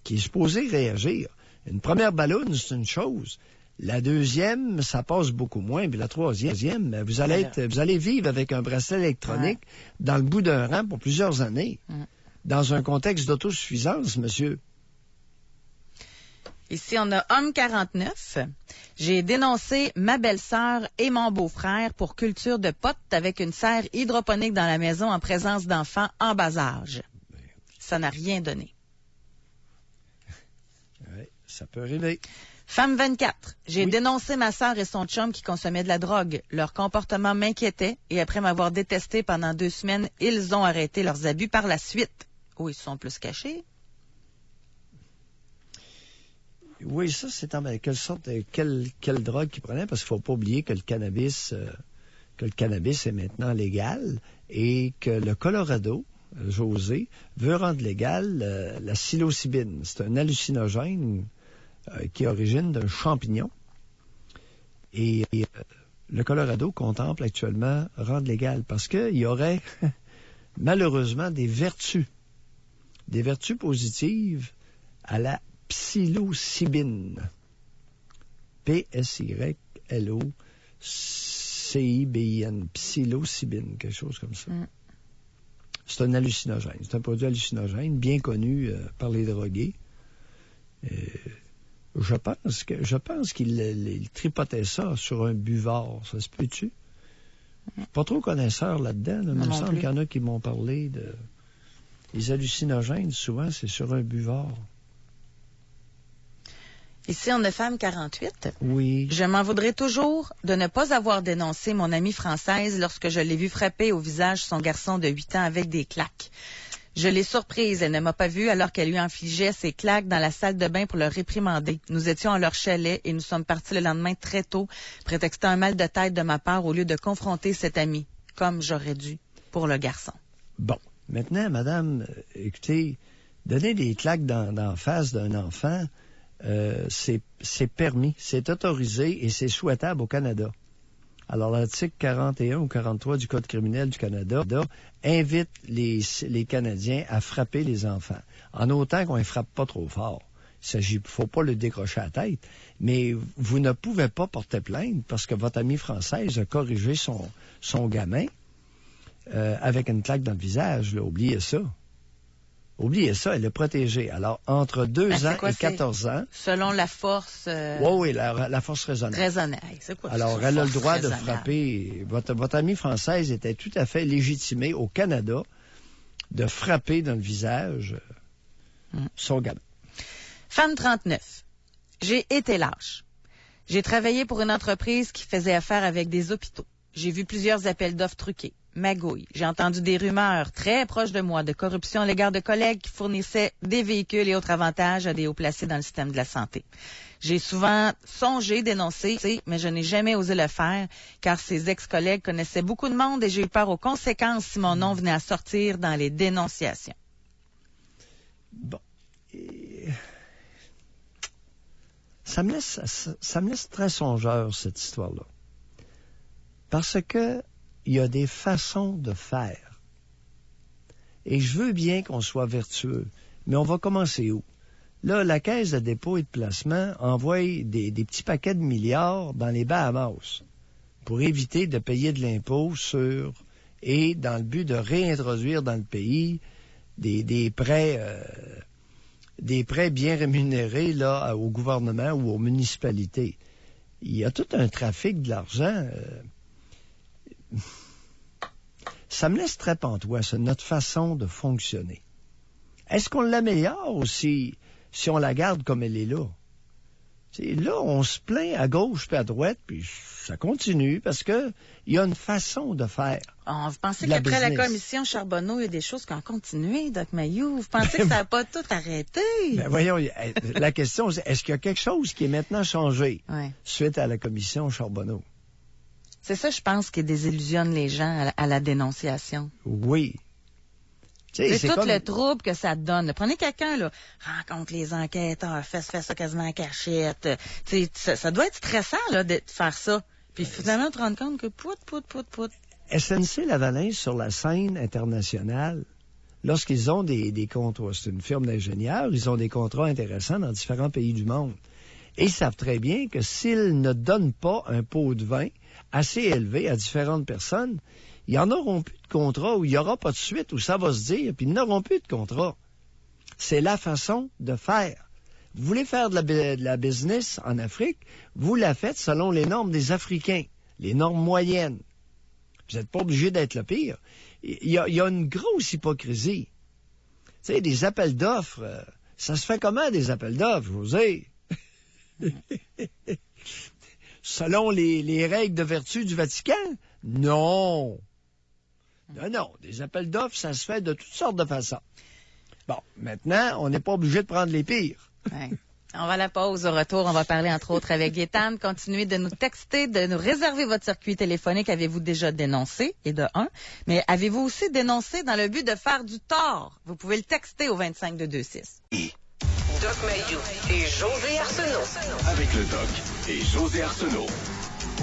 qui est supposé réagir. Une première balloune, c'est une chose. La 2e, ça passe beaucoup moins. Puis la 3e, vous allez vivre avec un bracelet électronique dans le bout d'un rang pour plusieurs années. Dans un contexte d'autosuffisance, monsieur. Ici, on a homme 49. J'ai dénoncé ma belle-sœur et mon beau-frère pour culture de potes avec une serre hydroponique dans la maison en présence d'enfants en bas âge. Ça n'a rien donné. Oui, ça peut arriver. Femme 24. J'ai dénoncé ma sœur et son chum qui consommaient de la drogue. Leur comportement m'inquiétait et après m'avoir détesté pendant 2 semaines, ils ont arrêté leurs abus par la suite. Oh, ils se sont plus cachés. Oui, ça, c'est quelle drogue qu'ils prenaient, parce qu'il ne faut pas oublier que le cannabis est maintenant légal et que le Colorado, José, veut rendre légal la psilocybine. C'est un hallucinogène qui est origine d'un champignon. Et le Colorado contemple actuellement rendre légal parce qu'il y aurait malheureusement des vertus positives à la psilocybine. P-S-Y-L-O-C-I-B-I-N. Psilocybine, quelque chose comme ça. C'est un hallucinogène. C'est un produit hallucinogène bien connu par les drogués. Je pense qu'il tripotait ça sur un buvard. Ça se peut-tu? Je suis pas trop connaisseur là-dedans. Là, mais il me semble qu'il y en a qui m'ont parlé de... Les hallucinogènes, souvent, c'est sur un buvard. Ici, on a femme 48. Oui. Je m'en voudrais toujours de ne pas avoir dénoncé mon amie française lorsque je l'ai vue frapper au visage son garçon de 8 ans avec des claques. Je l'ai surprise. Elle ne m'a pas vue alors qu'elle lui infligeait ses claques dans la salle de bain pour le réprimander. Nous étions à leur chalet et nous sommes partis le lendemain très tôt, prétextant un mal de tête de ma part au lieu de confronter cette amie, comme j'aurais dû pour le garçon. Bon. Maintenant, madame, écoutez, donner des claques dans face d'un enfant, c'est permis, c'est autorisé et c'est souhaitable au Canada. Alors, l'article 41 ou 43 du Code criminel du Canada invite les Canadiens à frapper les enfants, en autant qu'on ne frappe pas trop fort. Il ne faut pas le décrocher à la tête, mais vous ne pouvez pas porter plainte parce que votre amie française a corrigé son gamin avec une claque dans le visage. Là, oubliez ça. Oubliez ça, elle est protégée. Alors, entre 2 ans et 14 ans... Selon la force... Oui, la force raisonnable. Raisonnable. C'est quoi alors, elle a le droit de frapper. Votre amie française était tout à fait légitimée au Canada de frapper dans le visage son gamin. Femme 39. J'ai été lâche. J'ai travaillé pour une entreprise qui faisait affaire avec des hôpitaux. J'ai vu plusieurs appels d'offres truqués. Magouille. J'ai entendu des rumeurs très proches de moi de corruption à l'égard de collègues qui fournissaient des véhicules et autres avantages à des hauts placés dans le système de la santé. J'ai souvent songé dénoncer, mais je n'ai jamais osé le faire car ces ex-collègues connaissaient beaucoup de monde et j'ai eu peur aux conséquences si mon nom venait à sortir dans les dénonciations. Bon. Ça me laisse très songeur, cette histoire-là. Parce que il y a des façons de faire. Et je veux bien qu'on soit vertueux, mais on va commencer où? Là, la Caisse de dépôt et de placement envoie des petits paquets de milliards dans les Bahamas pour éviter de payer de l'impôt et dans le but de réintroduire dans le pays des prêts bien rémunérés là, au gouvernement ou aux municipalités. Il y a tout un trafic de l'argent... Ça me laisse très pantois, c'est notre façon de fonctionner. Est-ce qu'on l'améliore ou si on la garde comme elle est là? T'sais, là, on se plaint à gauche puis à droite, puis ça continue parce que il y a une façon de faire. Vous pensez qu'après la commission Charbonneau, il y a des choses qui ont continué, Doc Mayou? Vous pensez que ça n'a pas tout arrêté? Ben voyons, la question, c'est est-ce qu'il y a quelque chose qui est maintenant changé suite à la commission Charbonneau? C'est ça, je pense, qui désillusionne les gens à la dénonciation. Oui. C'est tout le trouble que ça donne. Prenez quelqu'un, là, rencontre les enquêteurs, fait ça quasiment en cachette. Ça doit être stressant, là, de faire ça. Puis finalement, te rendre compte que pout. SNC-Lavalin, sur la scène internationale, lorsqu'ils ont des contrats, c'est une firme d'ingénieurs, ils ont des contrats intéressants dans différents pays du monde. Et ils savent très bien que s'ils ne donnent pas un pot de vin assez élevé à différentes personnes, ils n'en auront plus de contrat, ou il n'y aura pas de suite, où ça va se dire, puis ils n'auront plus de contrat. C'est la façon de faire. Vous voulez faire de la business en Afrique, vous la faites selon les normes des Africains, les normes moyennes. Vous n'êtes pas obligé d'être le pire. Il y a une grosse hypocrisie. Tu sais, des appels d'offres, ça se fait comment, des appels d'offres, José? Selon les règles de vertu du Vatican? Non. Non, des appels d'offres, ça se fait de toutes sortes de façons. Bon, maintenant, on n'est pas obligé de prendre les pires. Ouais. On va à la pause. Au retour, on va parler entre autres avec Gaétane. Continuez de nous texter, de nous réserver votre circuit téléphonique. Avez-vous déjà dénoncé? Et de un. Mais avez-vous aussi dénoncé dans le but de faire du tort? Vous pouvez le texter au 25226. Doc Mayou et José Arsenault. Avec le Doc et José Arsenault.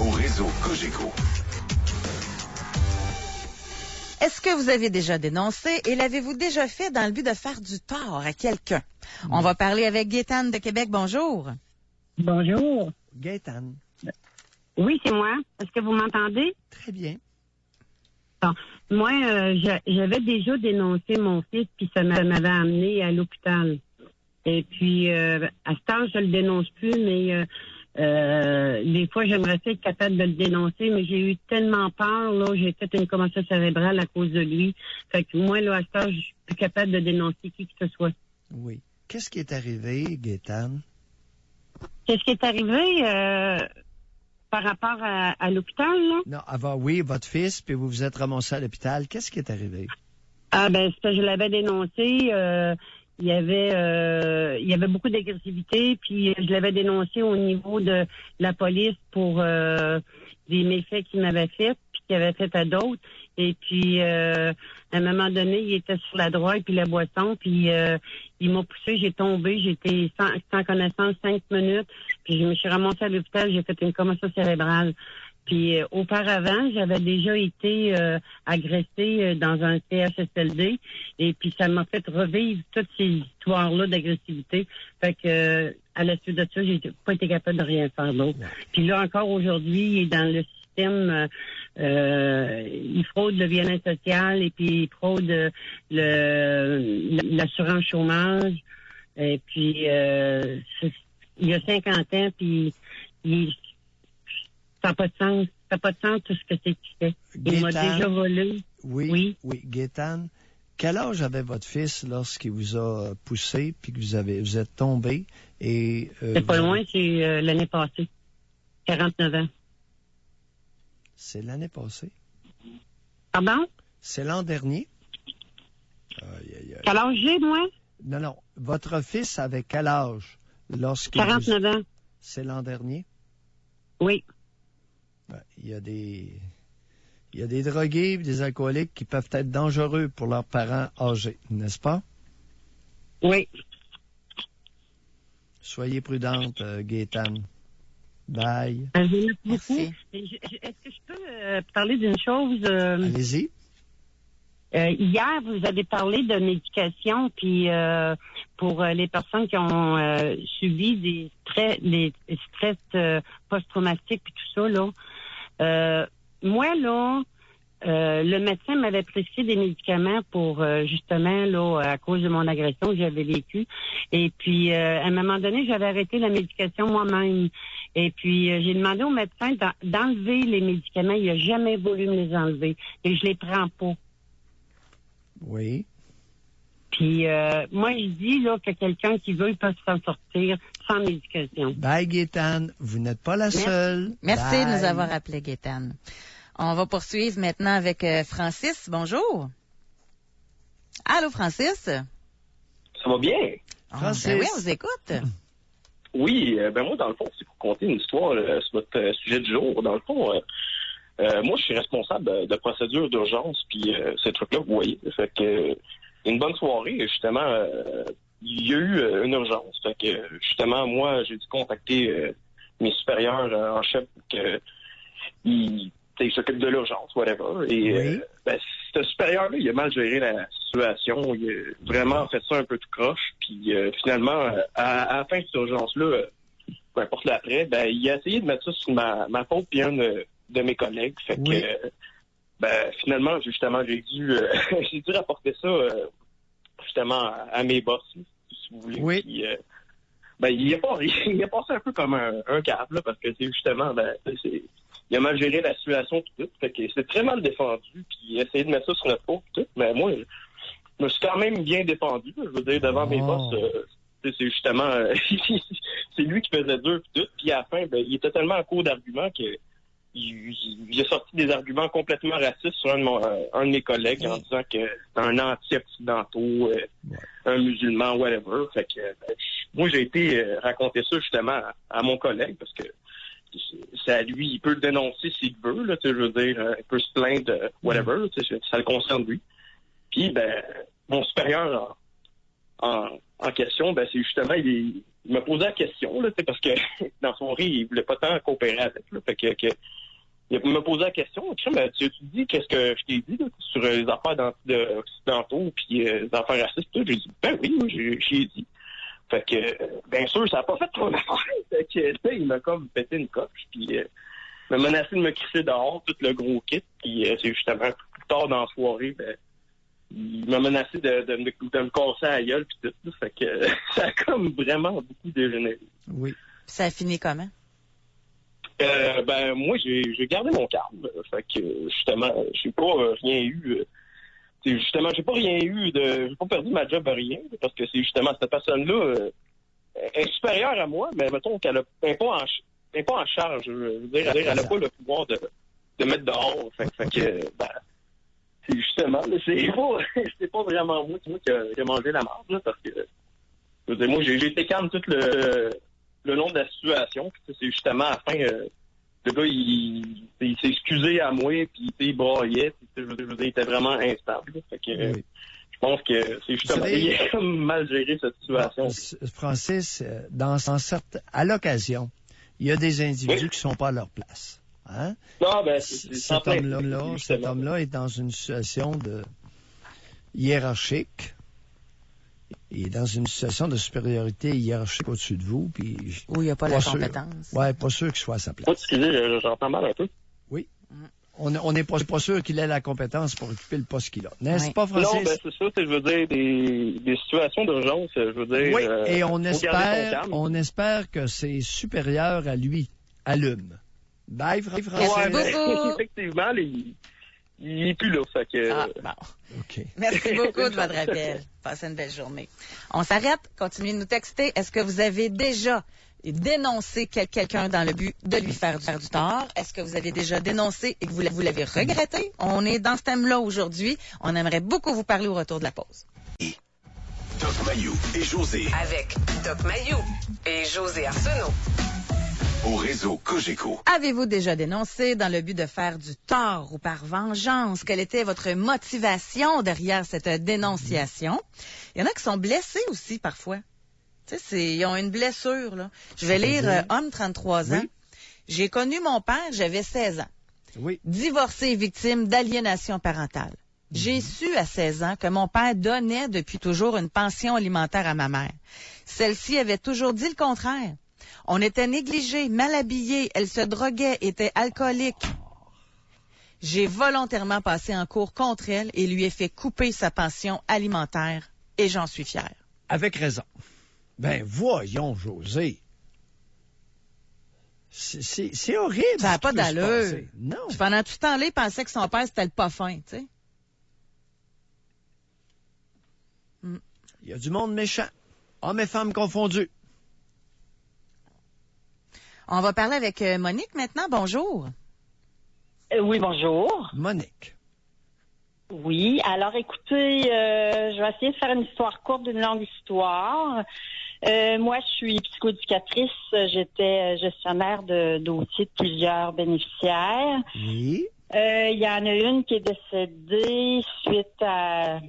Au réseau Cogeco. Est-ce que vous avez déjà dénoncé et l'avez-vous déjà fait dans le but de faire du tort à quelqu'un? On va parler avec Gaétane de Québec. Bonjour. Bonjour. Gaétane. Oui, c'est moi. Est-ce que vous m'entendez? Très bien. Bon. Moi, j'avais déjà dénoncé mon fils, puis ça m'avait amené à l'hôpital. Et puis, à ce temps, je le dénonce plus, mais des fois, j'aimerais être capable de le dénoncer, mais j'ai eu tellement peur, là, j'ai fait une commotion cérébrale à cause de lui. Fait que moi, là, à ce temps, je suis plus capable de dénoncer qui que ce soit. Oui. Qu'est-ce qui est arrivé, Gaétane? Qu'est-ce qui est arrivé par rapport à l'hôpital, là? Non, avant, oui, votre fils, puis vous vous êtes ramassé à l'hôpital. Qu'est-ce qui est arrivé? Ah, ben, c'est que je l'avais dénoncé. Il y avait beaucoup d'agressivité, puis je l'avais dénoncé au niveau de la police pour des méfaits qu'il m'avait fait, puis qu'il avait fait à d'autres. Et puis, à un moment donné, il était sur la drogue, puis la boisson, puis il m'a poussé, j'ai tombé, j'étais sans connaissance 5 minutes, puis je me suis ramassée à l'hôpital, j'ai fait une commotion cérébrale. Puis auparavant, j'avais déjà été agressée dans un CHSLD et puis ça m'a fait revivre toutes ces histoires-là d'agressivité. Fait que à la suite de ça, j'ai pas été capable de rien faire d'autre. Puis là encore aujourd'hui, il est dans le victimes. Il fraude le bien-être social et puis il fraude l'assurance chômage. Et puis, il y a 50 ans, puis ça n'a pas de sens. Ça n'a pas de sens tout ce que c'est qu'il fait. Il m'a déjà volé. Oui. Gaétane, quel âge avait votre fils lorsqu'il vous a poussé puis que vous êtes tombé? Et c'est pas loin, c'est l'année passée. 49 ans. C'est l'année passée? Pardon? C'est l'an dernier? Quel âge j'ai, moi? Non. Votre fils avait quel âge lorsqu'il 49 ans. C'est l'an dernier? Oui. Il y a des drogués, des alcooliques qui peuvent être dangereux pour leurs parents âgés, n'est-ce pas? Oui. Soyez prudente, Gaétane. Bye. Merci. Est-ce que je peux parler d'une chose? Allez-y. Hier, vous avez parlé de médication, puis pour les personnes qui ont subi des stress post-traumatiques puis tout ça, là. Moi, là, le médecin m'avait prescrit des médicaments pour justement, là, à cause de mon agression que j'avais vécue. Et puis, à un moment donné, j'avais arrêté la médication moi-même. Et puis, j'ai demandé au médecin d'enlever les médicaments. Il n'a jamais voulu me les enlever. Et je les prends pas. Oui. Puis, moi, je dis là que quelqu'un qui veut, il peut s'en sortir sans médication. Bye, Gaétane. Vous n'êtes pas la seule. Merci Bye. de nous avoir appelé, Gaétane. On va poursuivre maintenant avec Francis. Bonjour. Allô, Francis? Ça va bien? Francis. Ben oui, on vous écoute. Oui, moi, dans le fond, c'est pour conter une histoire sur votre sujet du jour. Dans le fond, moi, je suis responsable de procédure d'urgence, puis ces trucs-là, vous voyez. Fait que une bonne soirée, justement, il y a eu une urgence. Fait que, justement, moi, j'ai dû contacter mes supérieurs en chef pour qu'ils s'occupent de l'urgence, whatever. Et ce supérieur-là, il a mal géré la situation. Il a vraiment fait ça un peu tout croche. Puis finalement, à la fin de cette urgence-là, peu importe l'après, il a essayé de mettre ça sur ma faute puis un de mes collègues. Fait que finalement, justement, j'ai dû rapporter ça justement à mes boss, si vous voulez. Oui. Puis, il a passé un peu comme un câble, là, parce que c'est justement, il a mal géré la situation tout. Fait que c'est très mal défendu, puis il a essayé de mettre ça sur notre faute tout. Mais moi, je me suis quand même bien défendu, je veux dire, devant mes boss. C'est justement, c'est lui qui faisait dur tout. Puis à la fin, il était tellement en cours d'arguments que il a sorti des arguments complètement racistes sur un de mes collègues en disant que c'est un anti-occidentaux, un musulman, whatever. Fait que moi, j'ai été raconter ça justement à mon collègue parce que c'est à lui, il peut le dénoncer s'il veut, là, je veux dire, il peut se plaindre, whatever, ça le concerne lui. Puis, mon supérieur en question, c'est justement, il me posait la question, là, parce que dans la soirée, il voulait pas tant coopérer avec, là, fait que il me posait la question, tu dis qu'est-ce que je t'ai dit là, sur les affaires occidentaux puis les affaires racistes, tout. J'ai dit, oui, moi, j'ai dit. Fait que, bien sûr, ça n'a pas fait trop d'affaires. Fait que, il m'a comme pété une coche, puis m'a menacé de me crisser dehors, tout le gros kit, puis c'est justement plus tard dans la soirée, il m'a menacé de me casser à la gueule, puis tout. Fait que ça a comme vraiment beaucoup dégénéré. Oui. Ça a fini comment? Moi, j'ai gardé mon calme. Fait que, justement, j'ai pas rien eu... justement, j'ai pas perdu ma job à rien, parce que c'est justement cette personne-là est supérieure à moi, mais mettons qu'elle n'est pas en charge. Je veux dire, elle n'a pas le pouvoir de mettre dehors. Fait que, c'est justement, c'est pas vraiment moi qui a mangé la marde, là, parce que, je veux dire, moi, j'ai été calme tout le long de la situation, puis c'est justement à la fin, le gars, il s'est excusé à moi, puis il braillait, puis je veux dire, il était vraiment instable. Fait que, je pense que c'est justement, il a mal géré cette situation. Francis, à l'occasion, il y a des individus qui sont pas à leur place. Hein? Non, cet homme-là est dans une situation hiérarchique. Il est dans une situation de supériorité hiérarchique au-dessus de vous. Puis où il n'y a pas la compétence. Oui, pas sûr qu'il soit à sa place. Excusez, j'entends mal un peu. Oui. On n'est pas sûr qu'il ait la compétence pour occuper le poste qu'il a. N'est-ce pas, Francis? Non, ben c'est ça, je veux dire, des situations d'urgence, je veux dire... Oui, et on faut garder son calme. espère que ses supérieurs à lui allument. Bye, Francis. Ouais, beaucoup. Effectivement, il est plus là, fait que... Ah, bon. OK. Merci beaucoup de votre appel. Passez une belle journée. On s'arrête. Continuez de nous texter. Est-ce que vous avez déjà dénoncé quelqu'un dans le but de lui faire du tort? Est-ce que vous avez déjà dénoncé et que vous l'avez regretté? On est dans ce thème-là aujourd'hui. On aimerait beaucoup vous parler au retour de la pause. Doc Mayou et José Avec Doc Mayou et José Arsenault. au réseau Cogeco. Avez-vous déjà dénoncé dans le but de faire du tort ou par vengeance? Quelle était votre motivation derrière cette dénonciation? Il y en a qui sont blessés aussi parfois. Tu sais, ils ont une blessure, là. Je vais lire homme, 33 ans. Oui. J'ai connu mon père, j'avais 16 ans. Oui. Divorcé et victime d'aliénation parentale. J'ai su à 16 ans que mon père donnait depuis toujours une pension alimentaire à ma mère. Celle-ci avait toujours dit le contraire. On était négligés, mal habillés, elle se droguait, était alcoolique. J'ai volontairement passé en cours contre elle et lui ai fait couper sa pension alimentaire et j'en suis fière. Avec raison. Ben, voyons, José. C'est horrible. Ça n'a ce pas qui peut se d'allure. passer. Non. Puis pendant tout ce temps-là, il pensait que son père, c'était le pas fin, tu sais. Il y a du monde méchant. Hommes et femmes confondus. On va parler avec Monique maintenant. Bonjour. Oui, bonjour. Monique. Oui, alors écoutez, je vais essayer de faire une histoire courte d'une longue histoire. Moi, je suis psychoéducatrice. J'étais gestionnaire de dossiers de plusieurs bénéficiaires. Oui. Il y en a une qui est décédée suite à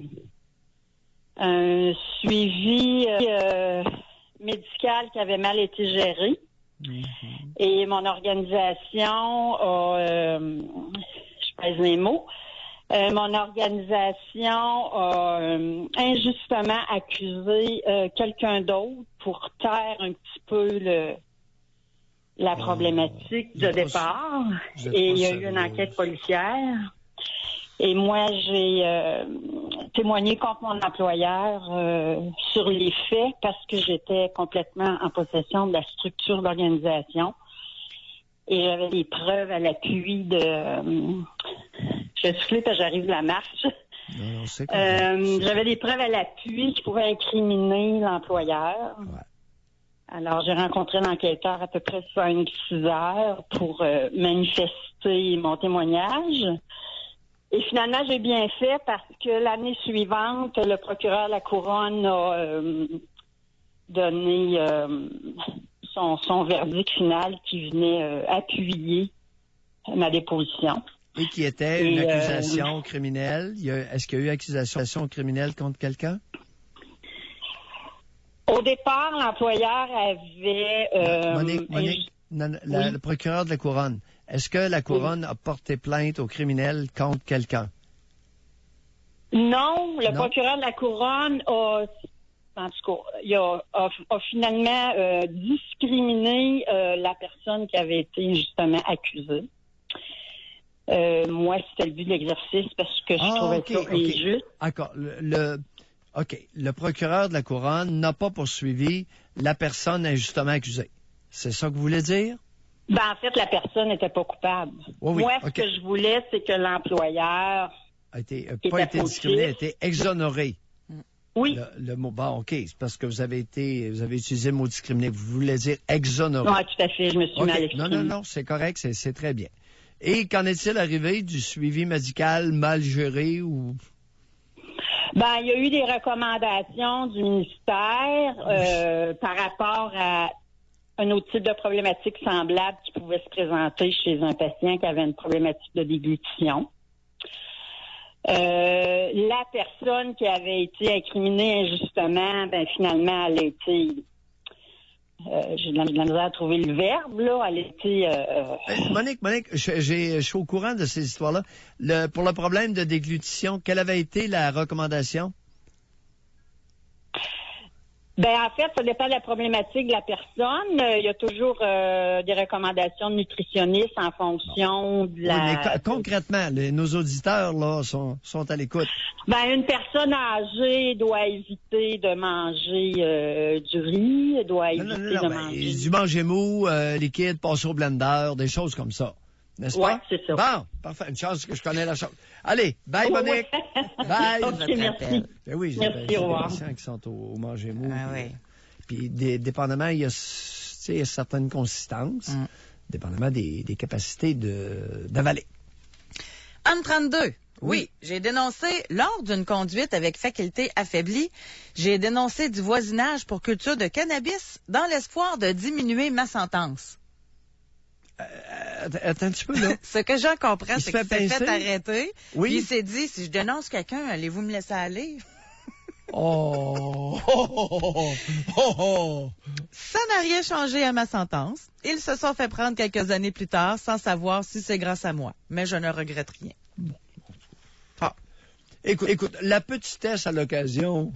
un suivi médical qui avait mal été géré. Et mon organisation a, je pèse mes mots, mon organisation a injustement accusé quelqu'un d'autre pour taire un petit peu la problématique de départ. Et il y a eu une enquête policière. Et moi, j'ai témoigné contre mon employeur sur les faits parce que j'étais complètement en possession de la structure d'organisation. Et j'avais des preuves à l'appui de... je vais souffler parce que j'arrive de la marche. Non, c'est j'avais des preuves à l'appui qui pouvaient incriminer l'employeur. Ouais. Alors, j'ai rencontré l'enquêteur à peu près 5-6 heures pour manifester mon témoignage. Et finalement, j'ai bien fait parce que l'année suivante, le procureur de la Couronne a donné son verdict final qui venait appuyer ma déposition. Et qui était une accusation criminelle. Est-ce qu'il y a eu accusation criminelle contre quelqu'un? Au départ, l'employeur avait... Monique, le procureur de la Couronne, est-ce que la Couronne a porté plainte au criminel contre quelqu'un? Non, le procureur de la Couronne a... En tout cas, il a finalement discriminé la personne qui avait été justement accusée. Moi, c'était le but de l'exercice parce que je trouvais ça injuste. D'accord. Le procureur de la Couronne n'a pas poursuivi la personne injustement accusée. C'est ça que vous voulez dire? Ben, en fait, la personne n'était pas coupable. Oui, moi, ce que je voulais, c'est que l'employeur... pas été discriminé, a été exonéré. Oui. Le mot, OK, c'est parce que vous avez utilisé le mot discriminé. Vous voulez dire exonéré. Oui, tout à fait, je me suis mal exprimée. Non, c'est correct, c'est très bien. Et qu'en est-il arrivé du suivi médical mal géré ou... Ben, il y a eu des recommandations du ministère par rapport à un autre type de problématique semblable qui pouvait se présenter chez un patient qui avait une problématique de déglutition. La personne qui avait été incriminée injustement, ben finalement, elle a été... j'ai de la misère à trouver le verbe, là. Elle a été... Monique, je suis au courant de ces histoires-là. Pour le problème de déglutition, quelle avait été la recommandation? En fait, ça dépend de la problématique de la personne. Il y a toujours des recommandations de nutritionnistes en fonction de la... Oui, mais concrètement, nos auditeurs là sont à l'écoute. Une personne âgée doit éviter de manger du riz, doit éviter de manger... Du manger mou, liquide, passer au blender, des choses comme ça. N'est-ce pas? Oui, c'est ça. Bon, parfait. Une chance que je connais la chose. Allez, bye, Monique. Bye. OK, merci. Oui, j'ai des patients qui sont au manger mou. Ah oui. Puis, dépendamment, il y a certaines consistances, dépendamment des capacités d'avaler. Anne 32. Oui, j'ai dénoncé lors d'une conduite avec faculté affaiblie, j'ai dénoncé du voisinage pour culture de cannabis dans l'espoir de diminuer ma sentence. Attends un petit peu, là. Ce que j'en comprends, c'est qu'il s'est fait pincer? arrêter. Oui. Puis il s'est dit, si je dénonce quelqu'un, allez-vous me laisser aller? Oh! Ça n'a rien changé à ma sentence. Ils se sont fait prendre quelques années plus tard sans savoir si c'est grâce à moi. Mais je ne regrette rien. Écoute, la petitesse à l'occasion,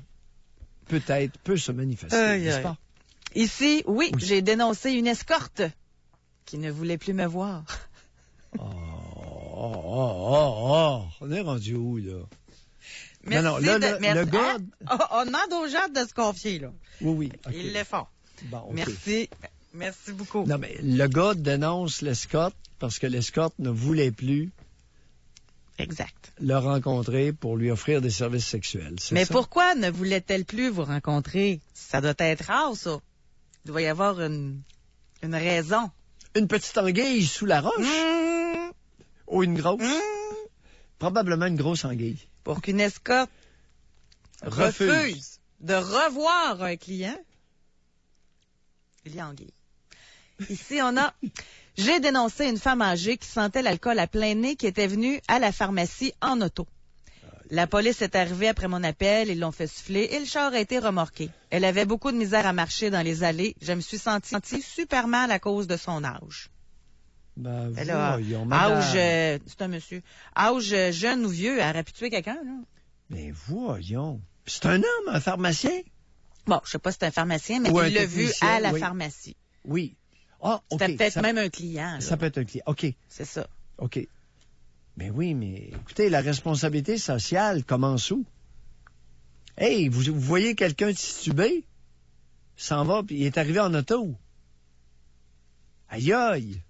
peut-être, peut se manifester, n'est-ce pas? Ici, oui, j'ai dénoncé une escorte qui ne voulait plus me voir. On est rendu où, là? Merci le gars... On demande aux gens de se confier, là. Oui. Okay. Ils le font. Bon, okay. Merci beaucoup. Non, mais le gars dénonce l'escorte parce que l'escorte ne voulait plus le rencontrer pour lui offrir des services sexuels. Mais ça? Pourquoi ne voulait-elle plus vous rencontrer? Ça doit être rare, ça. Il doit y avoir une raison. Une petite anguille sous la roche? Ou une grosse? Probablement une grosse anguille. Pour qu'une escorte refuse de revoir un client, il y a anguille. Ici, on a... J'ai dénoncé une femme âgée qui sentait l'alcool à plein nez qui était venue à la pharmacie en auto. La police est arrivée après mon appel, ils l'ont fait souffler et le char a été remorqué. Elle avait beaucoup de misère à marcher dans les allées. Je me suis sentie super mal à cause de son âge. Voyons, c'est un monsieur. Âge jeune ou vieux, elle aurait pu tuer quelqu'un, là. Mais voyons. C'est un homme, un pharmacien? Bon, je sais pas si c'est un pharmacien, mais il l'a vu à la pharmacie. Oui. Ah, OK. C'était peut-être même un client. Là. Ça peut être un client. OK. C'est ça. OK. Mais oui, mais écoutez, la responsabilité sociale commence où? Hey, vous voyez quelqu'un titubé? S'en va, puis il est arrivé en auto. Aïe aïe!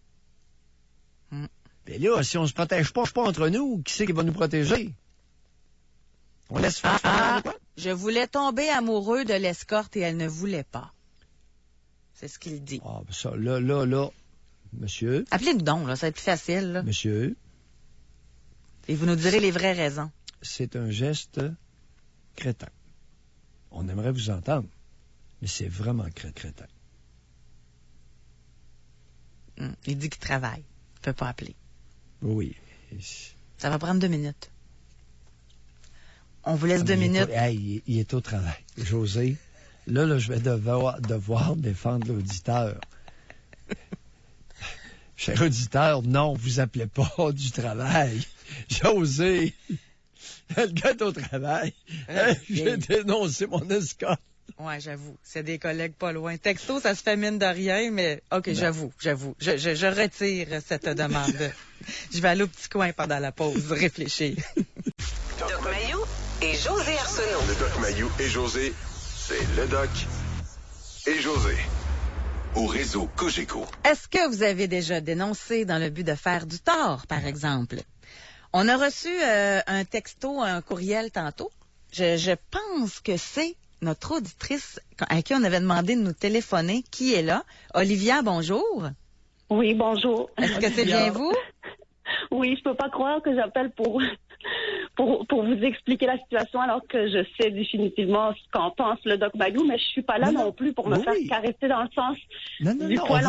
Mais là, si on se protège pas entre nous, qui c'est qui va nous protéger? On laisse faire quoi? Je voulais tomber amoureux de l'escorte et elle ne voulait pas. C'est ce qu'il dit. Ah, ben ça, là, monsieur. Appelez-nous donc, là, ça va être plus facile, là. Monsieur. Et vous nous direz les vraies raisons. C'est un geste crétin. On aimerait vous entendre, mais c'est vraiment crétin. Il dit qu'il travaille. Il ne peut pas appeler. Oui. Ça va prendre 2 minutes. On vous laisse 2 minutes. Il est au travail. José, là, je vais devoir défendre l'auditeur. Cher auditeur, non, vous appelez pas du travail. José, le gars est au travail. J'ai dénoncé mon escorte. Ouais, j'avoue. C'est des collègues pas loin. Texto, ça se fait mine de rien, mais OK, non. J'avoue. Je retire cette demande. Je vais aller au petit coin pendant la pause, réfléchir. Doc Mayou et José Arsenault. Le Doc Mayou et José, c'est le Doc et José. Au réseau Cogeco. Est-ce que vous avez déjà dénoncé dans le but de faire du tort, par exemple? On a reçu un texto, un courriel tantôt. Je pense que c'est notre auditrice à qui on avait demandé de nous téléphoner, qui est là. Olivia, bonjour. Oui, bonjour. Est-ce que c'est bien vous? Oui, je peux pas croire que j'appelle pour vous expliquer la situation alors que je sais définitivement ce qu'en pense le Doc Mayou, mais je suis pas là non plus pour me faire caresser dans le sens du poil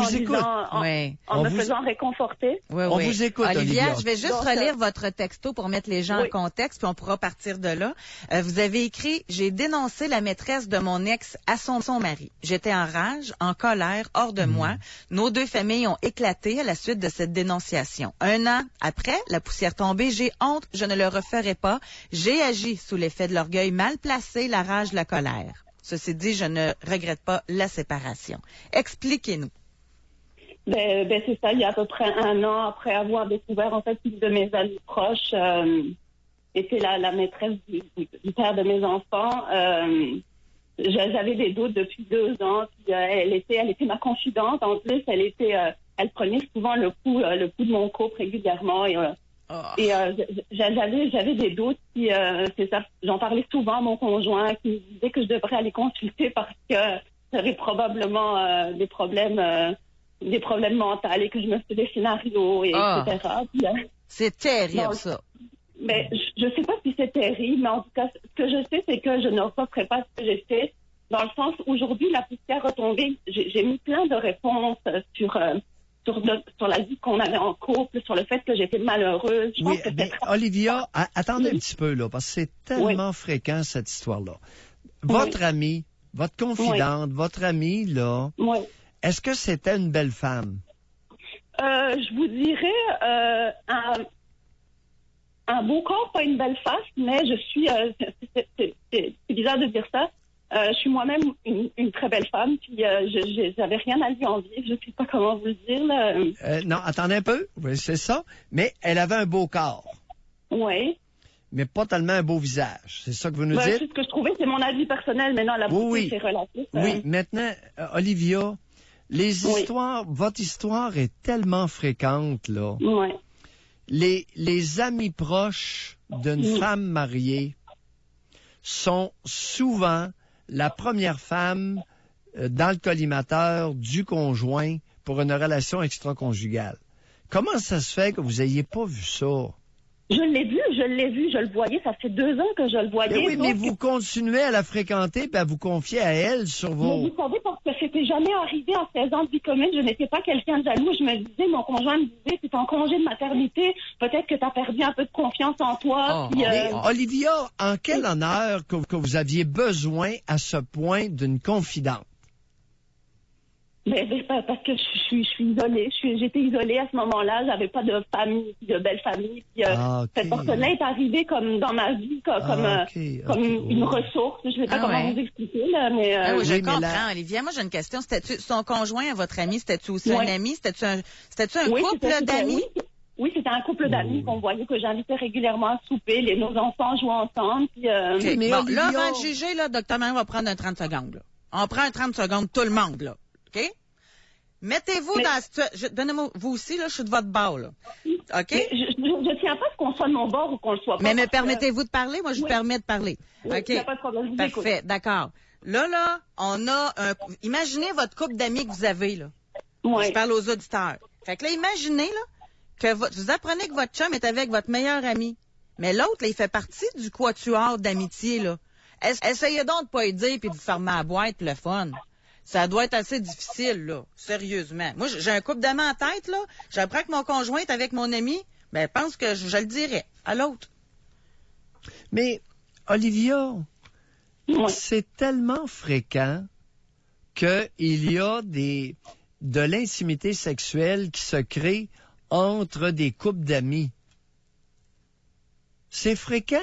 en me faisant réconforter. Oui, on vous écoute, Olivia, je vais juste relire votre texto pour mettre les gens en contexte, puis on pourra partir de là. Vous avez écrit « J'ai dénoncé la maîtresse de mon ex à son mari. J'étais en rage, en colère, hors de moi. Nos 2 familles ont éclaté à la suite de cette dénonciation. 1 an après, la poussière tombée, j'ai honte, je ne le referai pas. J'ai agi sous l'effet de l'orgueil mal placé, la rage, la colère. Ceci dit, je ne regrette pas la séparation. Expliquez-nous. Ben, c'est ça, il y a à peu près 1 an après avoir découvert, en fait, une de mes amies proches était la maîtresse du père de mes enfants. J'avais des doutes depuis 2 ans. Puis, elle était ma confidente. En plus, elle prenait souvent le coup de mon couple régulièrement. Et j'avais des doutes. Puis, c'est ça. J'en parlais souvent à mon conjoint qui me disait que je devrais aller consulter parce que j'avais probablement des problèmes mentaux et que je me faisais des scénarios, etc. Puis, c'est terrible, ça. Mais je sais pas si c'est terrible, mais en tout cas, ce que je sais, c'est que je ne referai pas ce que j'ai fait. Dans le sens, aujourd'hui, la poussière retombée, j'ai mis plein de réponses sur la vie qu'on avait en couple, sur le fait que j'étais malheureuse. Oui, mais Olivia, attendez un petit peu, là, parce que c'est tellement fréquent, cette histoire-là. Votre amie, votre confidente, votre amie, là, est-ce que c'était une belle femme? Je vous dirais un beau corps, pas une belle face, mais je suis... c'est bizarre de dire ça. Je suis moi-même une très belle femme, puis j'avais rien à lui envier. Je ne sais pas comment vous le dire, là. Non, attendez un peu. Oui, c'est ça. Mais elle avait un beau corps. Oui. Mais pas tellement un beau visage. C'est ça que vous nous dites? C'est ce que je trouvais, c'est mon avis personnel. Maintenant, la beauté, c'est relatif. Oui, maintenant, Olivia, les histoires, votre histoire est tellement fréquente, là. Oui. Les amis proches d'une femme mariée sont souvent la première femme dans le collimateur du conjoint pour une relation extra-conjugale. Comment ça se fait que vous n'ayez pas vu ça? Je l'ai vu, je le voyais. Ça fait 2 ans que je le voyais. Mais oui, mais vous continuez à la fréquenter et à vous confier à elle sur vos... Mais vous savez, parce que c'était jamais arrivé à 16 ans de vie commune. Je n'étais pas quelqu'un de jaloux. Je me disais, mon conjoint me disait, c'est en congé de maternité. Peut-être que tu as perdu un peu de confiance en toi. Mais Olivia, en quel honneur que vous aviez besoin à ce point d'une confidente? Mais parce que je suis isolée. J'étais isolée à ce moment-là. J'avais pas de famille, de belle famille. Puis, cette personne-là est arrivée comme dans ma vie, comme une ressource. Je sais pas comment vous expliquer, là, mais... oui, je comprends, Olivia. Moi, j'ai une question. C'était-tu son conjoint, votre ami? C'était-tu aussi un ami? C'était-tu un couple d'amis? Oui, c'était un couple d'amis qu'on voyait, que j'invitais régulièrement à souper. Nos enfants jouaient ensemble. Puis, mais bon, là, avant de juger, là, Dr. Mario va prendre un 30 secondes. Là. On prend un 30 secondes, tout le monde, là. OK? Mettez-vous dans la situation. Donnez-moi, vous aussi, là, je suis de votre bord, là. OK? Je tiens pas à ce qu'on soit de mon bord ou qu'on le soit pas. Mais me permettez-vous de parler? Moi, je vous permets de parler. Oui, OK? Il n'y a pas de problème. Parfait, d'accord. Là, on a imaginez votre couple d'amis que vous avez, là. Oui. Je parle aux auditeurs. Fait que là, imaginez, là, que vous apprenez que votre chum est avec votre meilleur ami. Mais l'autre, là, il fait partie du quatuor d'amitié, là. Essayez donc de pas y dire puis de vous fermer la boîte puis le fun. Ça doit être assez difficile, là. Sérieusement. Moi, j'ai un couple d'amis en tête, là. J'apprends que mon conjoint est avec mon ami. Ben, je pense que je le dirais à l'autre. Mais, Olivia, c'est tellement fréquent qu'il y a de l'intimité sexuelle qui se crée entre des couples d'amis. C'est fréquent.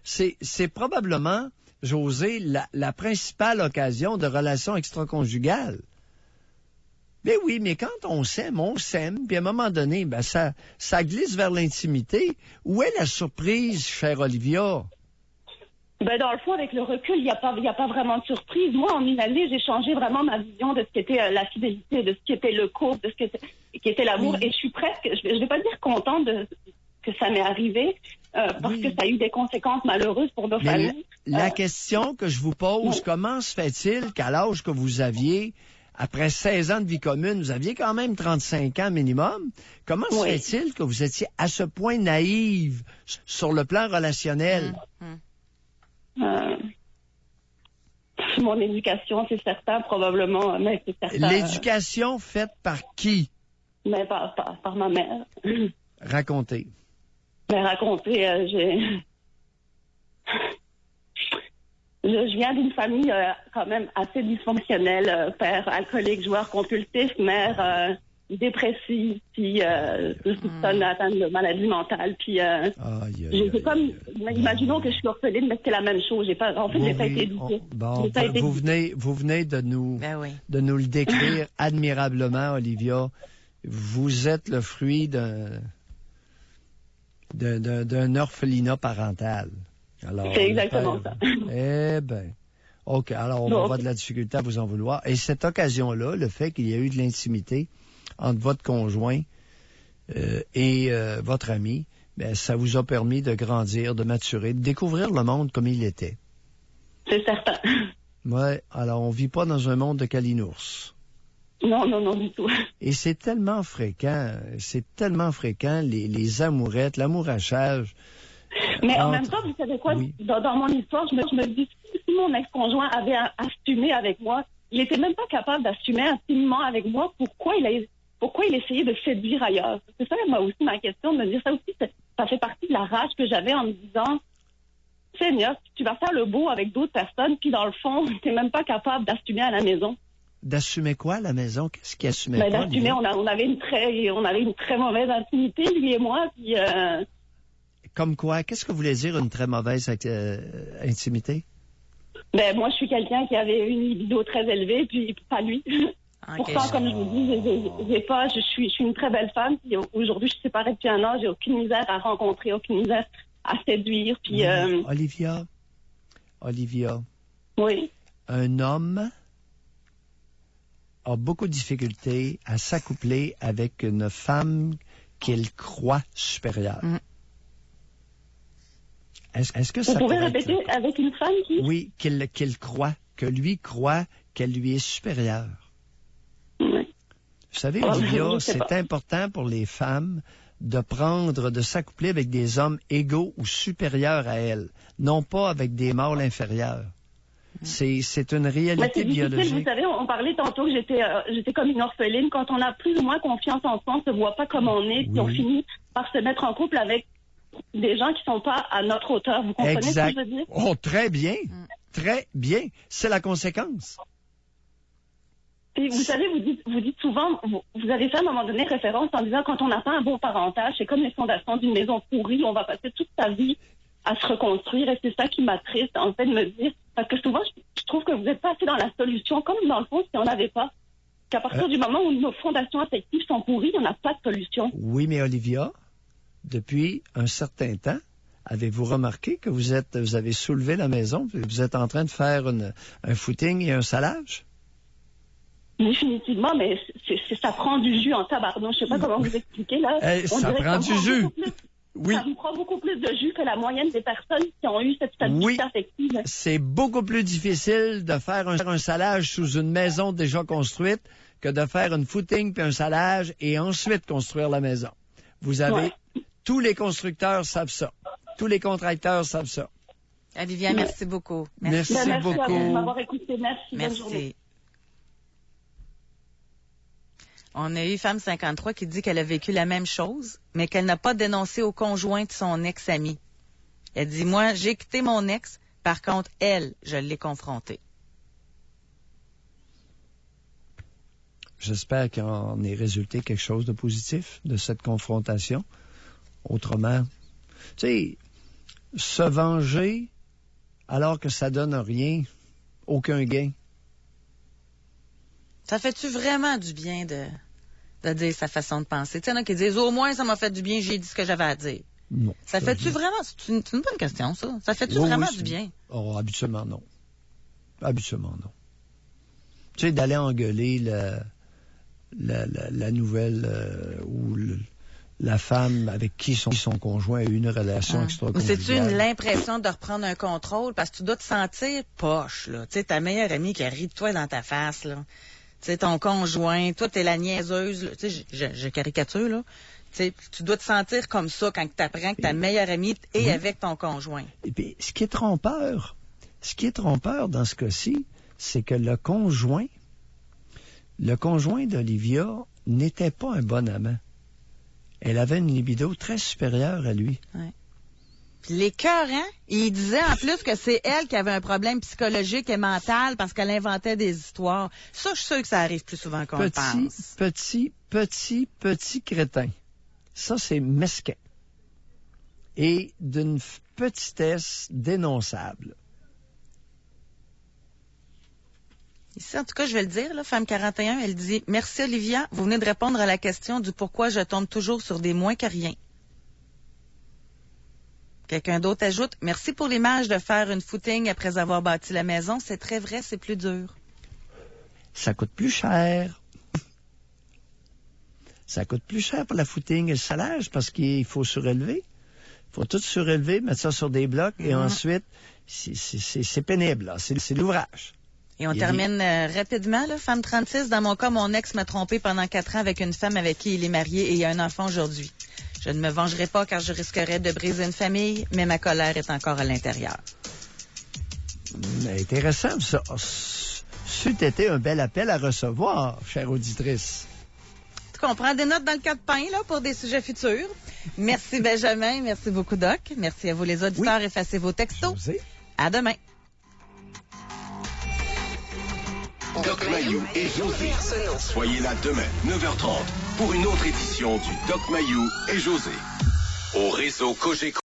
C'est probablement... José, la principale occasion de relations extra-conjugales. Mais oui, mais quand on s'aime, puis à un moment donné, ben ça glisse vers l'intimité. Où est la surprise, chère Olivia? Ben, dans le fond, avec le recul, il n'y a pas vraiment de surprise. Moi, en une année, j'ai changé vraiment ma vision de ce qu'était la fidélité, de ce qu'était le couple, de ce qu'était l'amour. Oui. Et je suis presque, je vais pas dire contente que ça m'est arrivé, parce que ça a eu des conséquences malheureuses pour nos familles. La question que je vous pose, comment se fait-il qu'à l'âge que vous aviez, après 16 ans de vie commune, vous aviez quand même 35 ans minimum, comment se fait-il que vous étiez à ce point naïve sur le plan relationnel? Mon éducation, c'est certain, probablement, mais c'est certain. L'éducation faite par qui? Mais par ma mère. Racontez. Ben, je viens d'une famille quand même assez dysfonctionnelle. Père alcoolique, joueur compulsif, mère dépressive, puis je soupçonne atteinte de maladie mentale, puis c'est comme, imaginons que je suis orpheline, mais c'était la même chose. J'ai pas été éduquée. Vous venez de nous le décrire admirablement, Olivia. Vous êtes le fruit d'un orphelinat parental. Alors, c'est exactement ça. Eh bien, OK. Alors, on va avoir de la difficulté à vous en vouloir. Et cette occasion-là, le fait qu'il y a eu de l'intimité entre votre conjoint et votre ami, ben, ça vous a permis de grandir, de maturer, de découvrir le monde comme il était. C'est certain. Oui. Alors, on vit pas dans un monde de calinours. Non, du tout. Et c'est tellement fréquent, les amourettes, l'amourachage. Mais en même temps, vous savez quoi, dans mon histoire, je me dis, si mon ex-conjoint avait assumé avec moi, il était même pas capable d'assumer intimement avec moi, pourquoi il essayait de séduire ailleurs? C'est ça, moi aussi, ma question, de me dire ça aussi, ça fait partie de la rage que j'avais en me disant, Seigneur, tu vas faire le beau avec d'autres personnes, puis dans le fond, t'es même pas capable d'assumer à la maison. D'assumer quoi à la maison? Qu'est-ce qu'il assumait pas? D'assumer, on avait une très mauvaise intimité, lui et moi, puis... Comme quoi? Qu'est-ce que voulait dire une très mauvaise intimité? Ben, moi, je suis quelqu'un qui avait une libido très élevée, puis pas lui. Pourtant, comme je vous dis, je suis une très belle femme. Puis aujourd'hui, je suis séparée depuis un an. J'ai aucune misère à rencontrer, aucune misère à séduire. Puis, Olivia. Oui. Un homme a beaucoup de difficultés à s'accoupler avec une femme qu'il croit supérieure. Est-ce que ça Vous pouvez répéter avec une femme qui... Oui, qu'il croit, que lui croit qu'elle lui est supérieure. Oui. Vous savez, Olivia, c'est important pour les femmes de s'accoupler avec des hommes égaux ou supérieurs à elles, non pas avec des mâles inférieurs. C'est une réalité biologique. Vous savez, on parlait tantôt que j'étais comme une orpheline. Quand on a plus ou moins confiance en soi, on se voit pas comme on est, puis on finit par se mettre en couple avec des gens qui sont pas à notre hauteur. Vous comprenez ce que je veux dire? Oh, très bien. Très bien. C'est la conséquence. Et vous savez, vous dites souvent, vous avez fait à un moment donné référence en disant quand on n'a pas un beau parentage, c'est comme les fondations d'une maison pourrie, on va passer toute sa vie à se reconstruire, et c'est ça qui m'attriste, en fait, de me dire, parce que souvent, je trouve que vous êtes pas assez dans la solution, comme dans le fond, si on n'avait pas, qu'à partir du moment où nos fondations affectives sont pourries, on n'a pas de solution. Oui, mais Olivia, depuis un certain temps, avez-vous remarqué que vous avez soulevé la maison, vous êtes en train de faire un footing et un salage? Définitivement, mais ça prend du jus en tabarnouche. Je sais pas comment vous expliquer, là. Ça prend du jus. Oui. Ça vous prend beaucoup plus de jus que la moyenne des personnes qui ont eu cette stabilité affective. C'est beaucoup plus difficile de faire un salage sous une maison déjà construite que de faire une footing puis un salage et ensuite construire la maison. Vous avez... Tous les constructeurs savent ça. Tous les contracteurs savent ça. Olivia, merci beaucoup. Merci beaucoup. Merci de m'avoir écouté. Merci. Bonne journée. On a eu Femme 53 qui dit qu'elle a vécu la même chose, mais qu'elle n'a pas dénoncé au conjoint de son ex-ami. Elle dit, moi, j'ai quitté mon ex, par contre, elle, je l'ai confrontée. J'espère qu'il en est résulté quelque chose de positif de cette confrontation. Autrement, tu sais, se venger alors que ça donne rien, aucun gain. Ça fait-tu vraiment du bien de dire sa façon de penser? Tu sais, il y en a qui disent, au moins, ça m'a fait du bien, j'ai dit ce que j'avais à dire. Non. Ça fait-tu vraiment... C'est une bonne question, ça. Ça fait-tu vraiment du bien? Oh, habituellement, non. Habituellement, non. Tu sais, d'aller engueuler la nouvelle ou la femme avec qui son conjoint a eu une relation extra-conjugale. C'est-tu l'impression de reprendre un contrôle? Parce que tu dois te sentir poche, là. Tu sais, ta meilleure amie qui rit de toi dans ta face, là. Tu sais, ton conjoint, toi, t'es la niaiseuse, tu sais, je caricature, là. Tu sais, tu dois te sentir comme ça quand tu apprends que ta meilleure amie est avec ton conjoint. Et puis, ce qui est trompeur dans ce cas-ci, c'est que le conjoint d'Olivia n'était pas un bon amant. Elle avait une libido très supérieure à lui. Ouais. Puis l'écœurant, il disait en plus que c'est elle qui avait un problème psychologique et mental parce qu'elle inventait des histoires. Ça, je suis sûre que ça arrive plus souvent qu'on le pense. Petit crétin. Ça, c'est mesquin. Et d'une petitesse dénonçable. Ici, en tout cas, je vais le dire, là, Femme 41, elle dit « Merci Olivia, vous venez de répondre à la question du pourquoi je tombe toujours sur des moins que rien. » Quelqu'un d'autre ajoute « Merci pour l'image de faire une footing après avoir bâti la maison. C'est très vrai, c'est plus dur. » Ça coûte plus cher. Ça coûte plus cher pour la footing et le salage parce qu'il faut surélever. Il faut tout surélever, mettre ça sur des blocs et ensuite, c'est pénible. Là. C'est l'ouvrage. Et on termine rapidement, là. Femme 36, dans mon cas, mon ex m'a trompé pendant 4 ans avec une femme avec qui il est marié et il y a un enfant aujourd'hui. Je ne me vengerai pas car je risquerais de briser une famille, mais ma colère est encore à l'intérieur. Intéressant, ça. C'eût été un bel appel à recevoir, chère auditrice. En tout cas, on prend des notes dans le calepin, là, pour des sujets futurs. Merci, Benjamin. Merci beaucoup, Doc. Merci à vous, les auditeurs. Oui. Effacez vos textos. José. À demain. Doc Mayou et José. Soyez là demain, 9h30, pour une autre édition du Doc Mayou et José. Au réseau Cogeco.